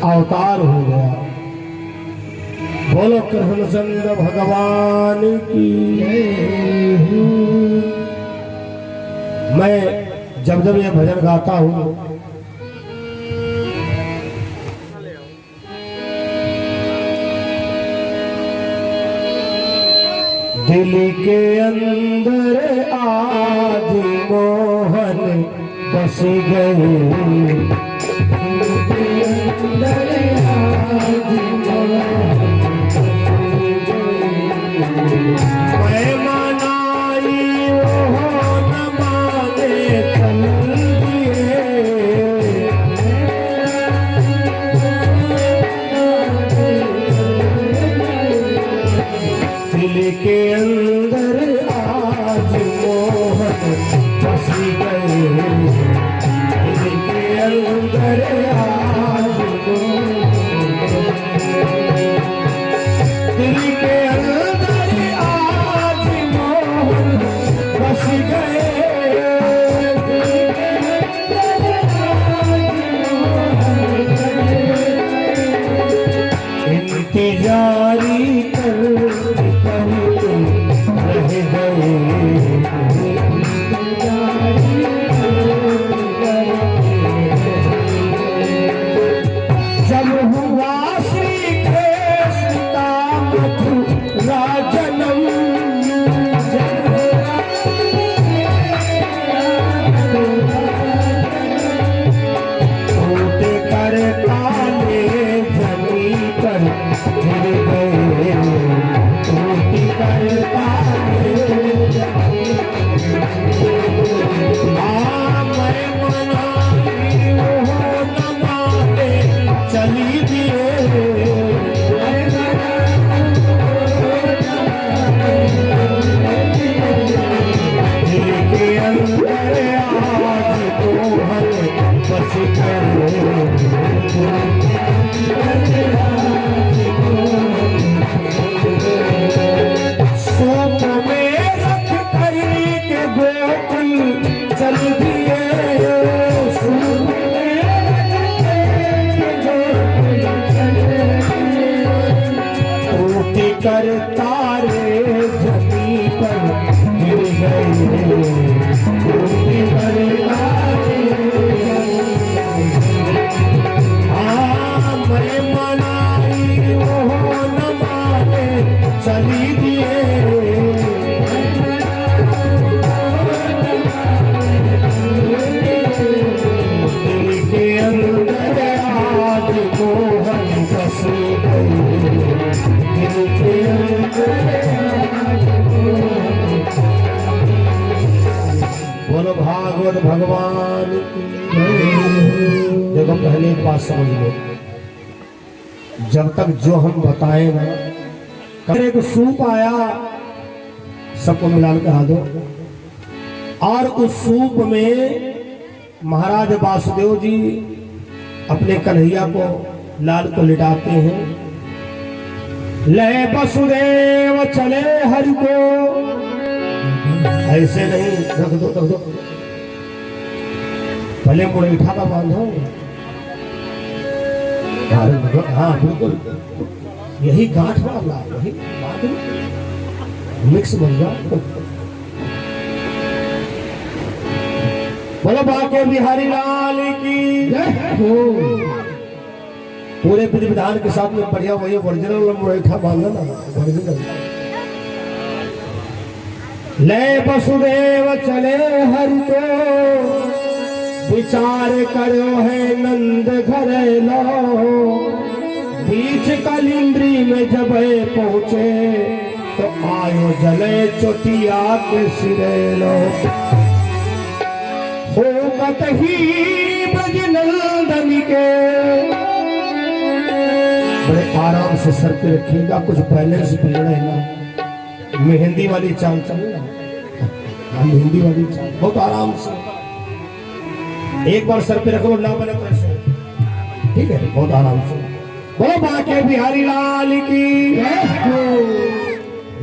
अवतार हो गया। बोलो कृष्णचंद्र भगवान की। मैं जब जब ये भजन गाता हूँ दिल के अंदर आज मोहन बस गए। मैं मनाई वो न माने चल दिए। दिल के अंदर आज मोहन बस गए। दिल के अंदर आज दिल के अंदर आज मोहन बस गए। इंतजारी करते रह गए। जब हुआ श्री कृष्ण का मथुरा जन्म। टूट कर काले जमी पर गिर गए। टूट कर काले मैं मनाई वो न माने चली दिए। दिल के अंदर आज मोहन बस गए। सूप में रख कर के गोकुल चल दिए। सूप में रख कर टूट कर तारे जमी पर गिर गए। टूट कर तारे बोलो भागवत भगवान की जय। देखो पहले एक बात समझ लो, जब तक जो हम बताए ना, एक सूप आया सबको मिला के हाथ दो, और उस सूप में महाराज वासुदेव जी अपने कन्हैया को लाल को लिटाते हैं। ले वसुदेव चले हरि को, ऐसे नहीं, रख दो रख दो, भले मुरैठा का बांधो। हाँ बिल्कुल, यही गांठ वाला, यही मिक्स बन जाओ। बोलो बाके बिहारी लाल की जय हो। पूरे विधि विधान के साथ में बढ़िया वही ओरिजिनल मुरैठा बांधना, ओरिजिनल। ले वसुदेव चले हरि को, विचार करो है नंद घर लो। बीच कलिंद्री में जब पहुंचे, तो आयो जले चोटिया के सिरे लो। हो कतही ब्रज नंदनी के, बड़े आराम से सर पे रखिएगा, कुछ बैलेंस बिगड़े ना। मेहंदी वाली चाल चले ना, मेहंदी वाली चाल बहुत आराम से एक बार सर पे रखो, ना बने कैसे, ठीक है, बहुत आराम से। बोलो बाके बिहारी लाल की जय हो।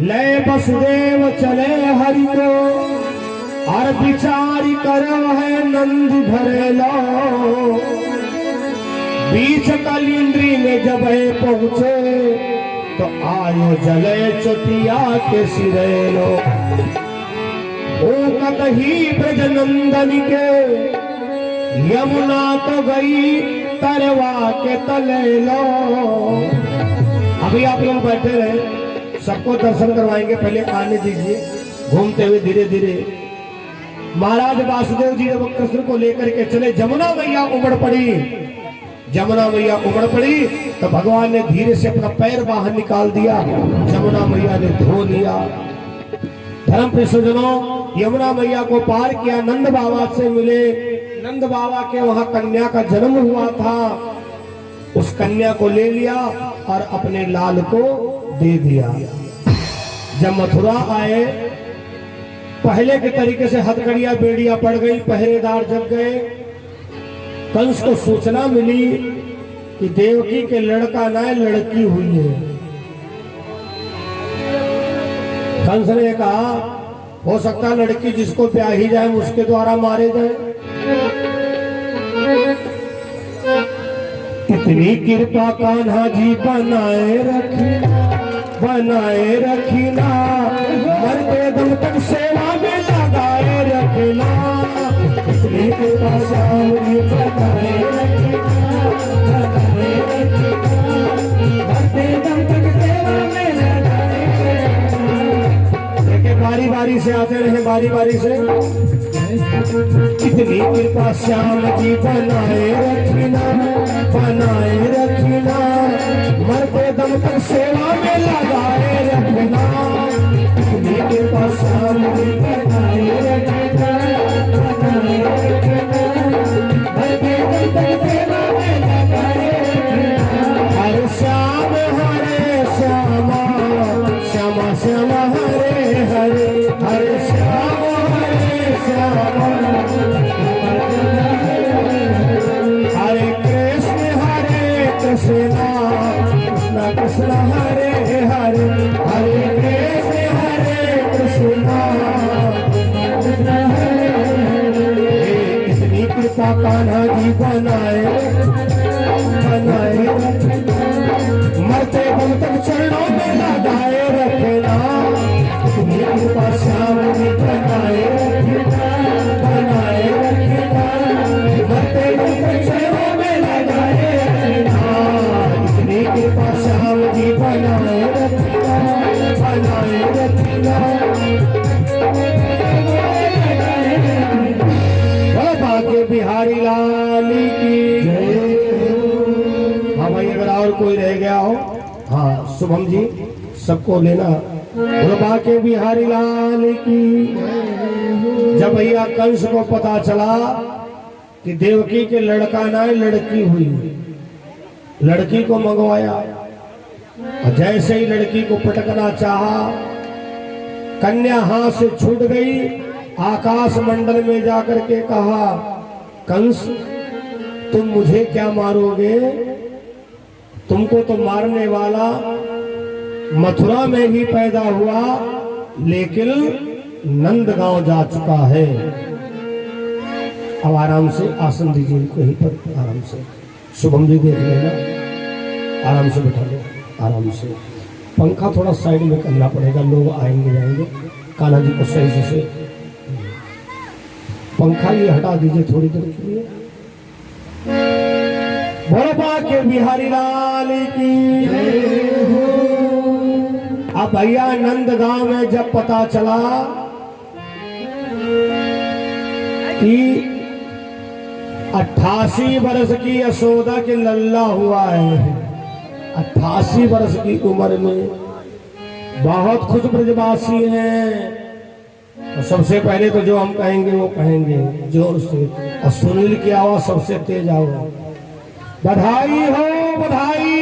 ले वसुदेव चले हरि को, और विचारी करो है नंद भरे लो। बीच कलिंद्री में जब पहुंचे, तो आयो जले चोटिया के सिरे लो। ओ कतही ब्रज नंदन के, यमुना तो गई तरवा के तले लो। अभी आप लोग बैठे रहे, सबको दर्शन करवाएंगे, पहले आने दीजिए। घूमते हुए धीरे धीरे महाराज वासुदेव जी जब कृष्ण को लेकर के चले, जमुना मैया उमड़ पड़ी। जमुना मैया उमड़ पड़ी तो भगवान ने धीरे से अपना पैर बाहर निकाल दिया, जमुना मैया ने धो लिया। धर्म प्रसजनों, यमुना मैया को पार किया, नंद बाबा से मिले। नंद बाबा के वहां कन्या का जन्म हुआ था, उस कन्या को ले लिया और अपने लाल को दे दिया। जब मथुरा आए, पहले के तरीके से हथकड़ियां बेड़ियां पड़ गई, पहरेदार जग गए। कंस को सूचना मिली कि देवकी के लड़का ना लड़की हुई है। कंस ने कहा हो सकता है लड़की जिसको ब्याही जाए उसके द्वारा मारे जाए। इतनी कृपा कान्हा जी बनाए रखना, मरते दम तक सेवा में लगाए रखना। इतनी कृपा श्याम जी बनाए रखना, मरते दम तक सेवा में लगाए रखना। देखिए बारी बारी से आते रहे, बारी बारी से। इतनी कृपा श्याम जी बनाए रखना, मरते दम तक सेवा में लगाए रखना। इतनी कृपा श्याम जी बनाए रखना, मरते दम तक सेवा में लगाए रखना। हरे श्याम हरे श्यामा, श्यामा श्यामा हरे हरे, हरे श्याम हरे श्यामा, हरे कृष्ण कृष्ण कृष्ण हरे हरे, हरे कृष्ण कृष्ण हरे हरे। इतनी कृपा कान्हा जी बनाए, मरते दम तक चरणों में लगाए रखना। इतनी कृपा श्याम जी बनाए रखना, मरते दम तक चरणों में लगाए रखना। इतनी कृपा श्याम जी बनाए रखना। भाग्य बिहारी लाल की जय। हाँ भाई, अगर और कोई रह गया हो, हाँ शुभम जी सबको लेना। बाके बिहारी लाल की। जब भैया कंस को पता चला कि देवकी के लड़का ना लड़की हुई, लड़की को मंगवाया और जैसे ही लड़की को पटकना चाहा, कन्या हाथ से छूट गई। आकाश मंडल में जाकर के कहा, कंस तुम मुझे क्या मारोगे? तुमको तो मारने वाला मथुरा में ही पैदा हुआ, लेकिन नंदगांव जा चुका है। अब आराम से आसन दीजिए इनको, यहीं पर आराम से। शुभम जी देख लेना, आराम से बैठा लो, आराम से। पंखा थोड़ा साइड में करना पड़ेगा, लोग आएंगे जाएंगे। कान्हा जी को सही से पंखा ये हटा दीजिए थोड़ी देर के लिए। बोलो बाके बिहारी लाल की। अब भैया नंदगांव में जब पता चला कि 88 वर्ष की यशोदा के लल्ला हुआ है, 88 वर्ष की उम्र में, बहुत खुश ब्रजवासी हैं। तो सबसे पहले तो जो हम कहेंगे वो कहेंगे जोर से, और सुनील की आवाज सबसे तेज आओ। बधाई हो बधाई,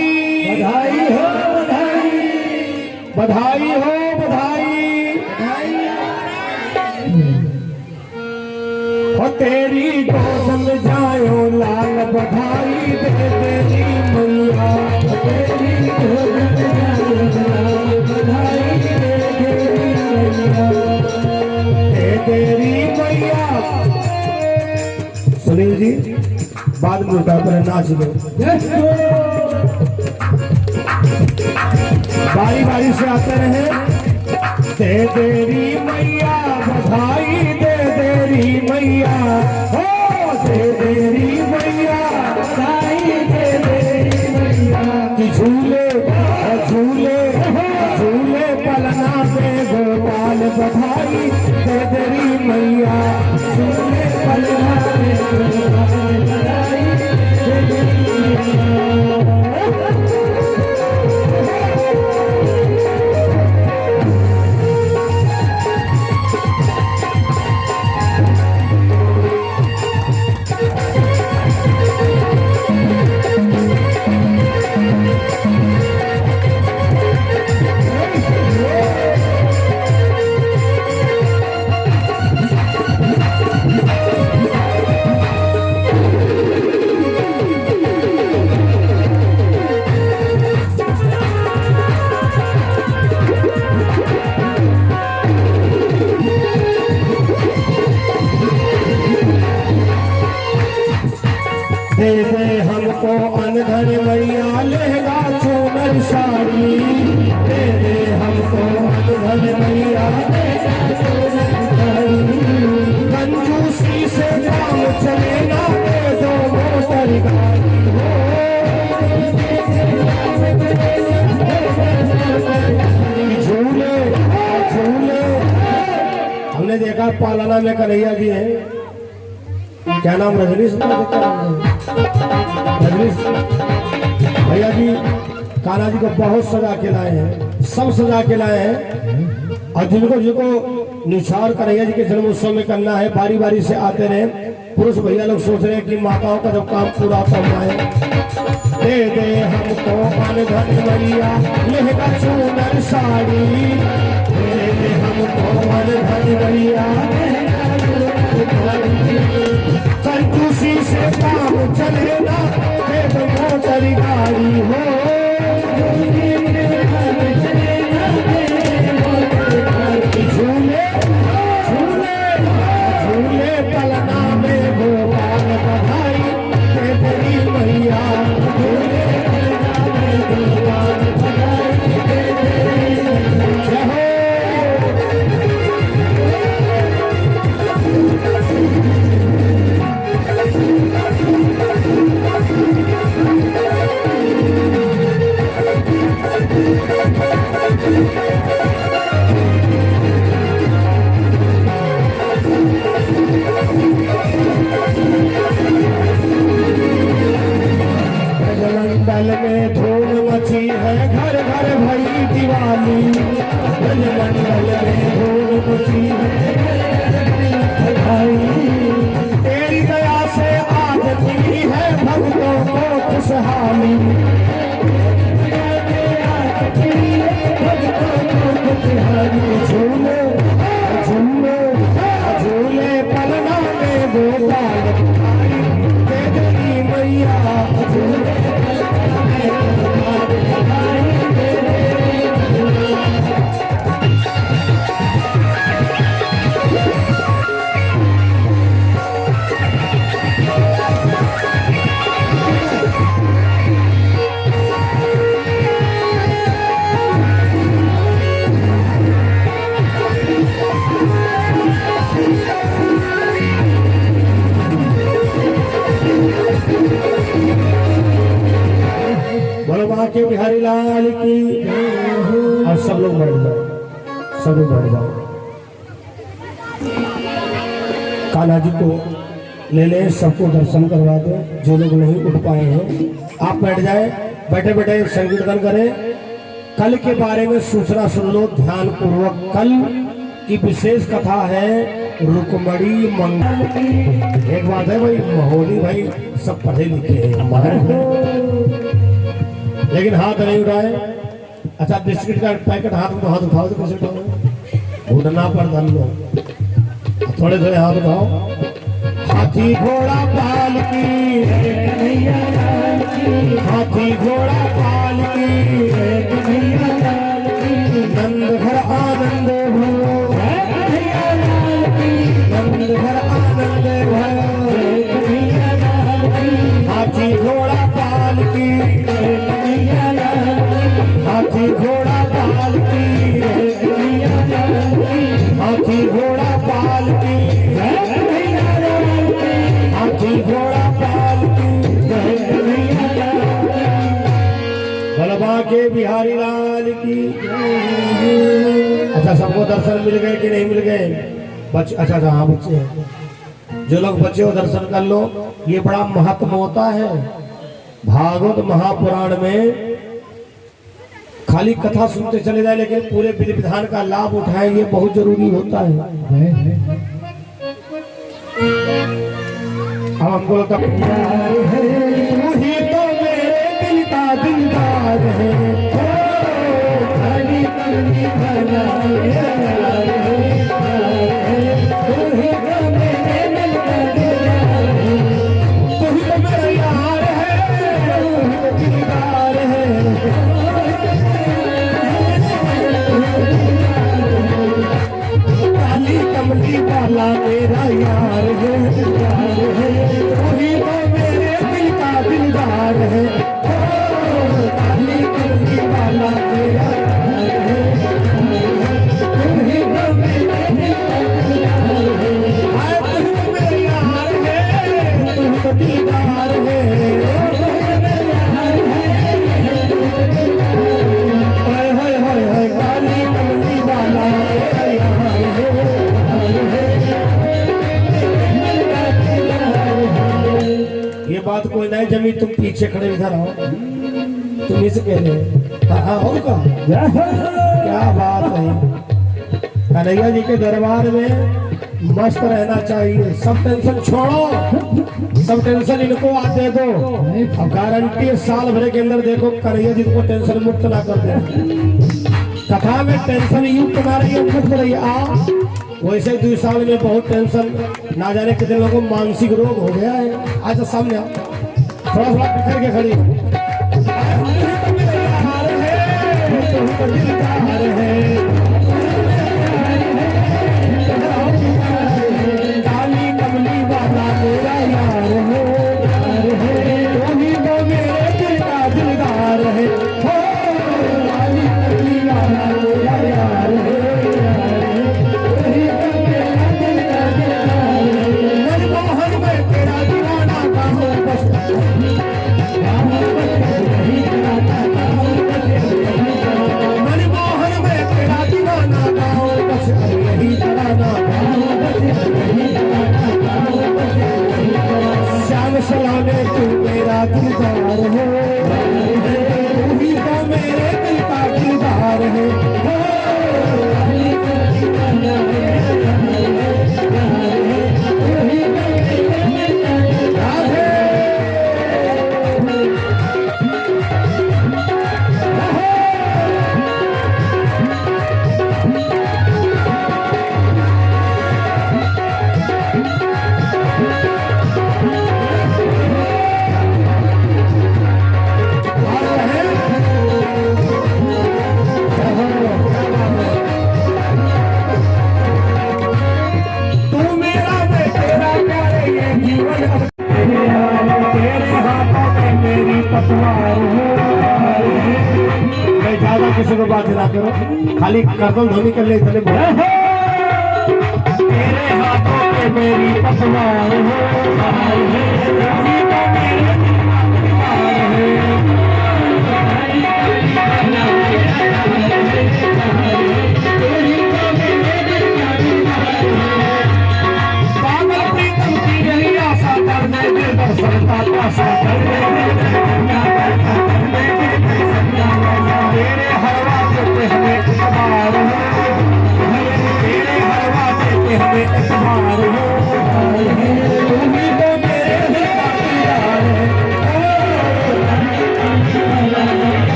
बधाई हो बधाई, बधाई हो बधाई, हो तेरी गोद में जायो लाल, बधाई दे तेरी मैया, तेरी गोद में जायो लाल, बधाई दे तेरी मैया, दे तेरी मैया। सुनील जी बाद में उठा कर नाच लो, बारी बारी से आते रहे। दे तेरी मैया बधाई, दे तेरी मैया, हो दे तेरी मैया बधाई, दे तेरी मैया। कि झूले झूले झूले पलना पे गोपाल, बधाई दे तेरी मैया, झूले पलना पे गोपाल, बधाई दे तेरी मैया। दे दे हमको अनधन मैया, लहंगा चूनर साड़ी, दे दे हमको अनधन मैया, लहंगा चूनर साड़ी। कंजूसी से काम चलेगा, दे दो मोटर गाड़ी हो। झूले झूले हमने देखा पालना में कन्हैया जी है, क्या नाम रजनीश, रजनीश भैया जी कान्हा जी को बहुत सजा के लाए हैं, सब सजा के लाए हैं। और जिनको जिनको निछावर कन्हैया जी के जन्म उत्सव में करना है, बारी बारी से आते रहे। पुरुष भैया लोग सोच रहे हैं कि माताओं का जब काम पूरा करना है। दे दे हमको अनधन मैया, लहंगा चूनर साड़ी, दे दे हमको अनधन मैया, कंजूसी से काम चलेगा, दे दो मोटर गाड़ी हो। झूले झूले झूले पलना में गोपाल, बधाई दे तेरी मैया, झूले पलना में गोपाल, बधाई दे तेरी मैया। मंडल में धूम मची है, घर घर भई दिवाली, ब्रजमंडल में धूम मची तेरी दया से आज मिली है भक्तों को खुशहाली। झूले झूले झूले पलना में गोपाल दे देगी मैया झूले के बिहारी लाल की। और सब लोग बैठ जाओ, सब लोग बैठ जाओ। कान्हा जी को ले ले, सबको दर्शन करवा दो। जो लोग नहीं उठ पाए हैं आप बैठ जाए, बैठे बैठे संकीर्तन करें। कल के बारे में सूचना सुन लो ध्यान पूर्वक। कल की विशेष कथा है रुक्मणी मंगल की। एक बात है भाई, महोनी भाई सब पढ़े लिखे हैं हमारे, लेकिन हाथ नहीं उठाए। अच्छा बिस्किट का पैकेट हाथ में, तो हाथ उठाओ तो कैसे उठाओ, घुटना पर धन लो, थोड़े थोड़े हाथ उठाओ। हाथी घोड़ा पाल की, हाथी घोड़ा पाल की, नंद घर आनंद भयो, नंद घर आनंद भयो। हाथी घोड़ा पाल की, हाथी घोड़ा पाल की, हाथी घोड़ा पाल की, हाथी घोड़ा पाल की। बलबा के बिहारी लाल की। अच्छा सबको दर्शन मिल गए कि नहीं मिल गए? बच्चे, अच्छा हाँ बच्चे हैं। जो लोग बच्चे हो दर्शन कर लो। ये बड़ा महत्व होता है भागवत महापुराण में। खाली कथा सुनते चले जाए लेकिन पूरे विधि विधान का लाभ उठाएं, ये बहुत जरूरी होता है। अब हमको लगता है वही तो मेरे दिल का दिलदार है, खाली करनी भला वाला मेरा यार है, वही तो मेरे दिल का दिलदार है। काली करनी वाला मेरा यार है, वही तो मेरे दिल का दिलदार है। तू तो मेरा यार है, तू तो दिलदार है। हाय हाय हाय काली करनी वाला मेरा यार है। ये बात कोई नहीं जमी, तुम पीछे खड़े इधर आओ, तुम इसे कह रहे हो। हाँ होगा, क्या बात है। कन्हैया जी के दरबार में मस्त रहना चाहिए। सब टेंशन छोड़ो, सब टेंशन इनको आते दो। अब गारंटी साल भर के अंदर देखो कन्हैया जी को टेंशन मुक्त ना कर दे। कथा में टेंशन युक्त ना रही, मुक्त रही। वैसे 2 साल में बहुत टेंशन, ना जाने कितने लोगों को मानसिक रोग हो गया है। आज सामने आओ, थोड़ा थोड़ा बिखर के खड़ी काली कमली वाला मेरा यार है, वही तो मेरे दिल का दिलदार है। काली कमली वाला मेरा यार है, मनमोहन में तेरा दीवाना का हो बस। पतवार है। मैं ज्यादा किसी को बात ना करो, खाली गर्दन धोनी कर ले इतने बोले। तेरे हाथों पे मेरी पतवार है।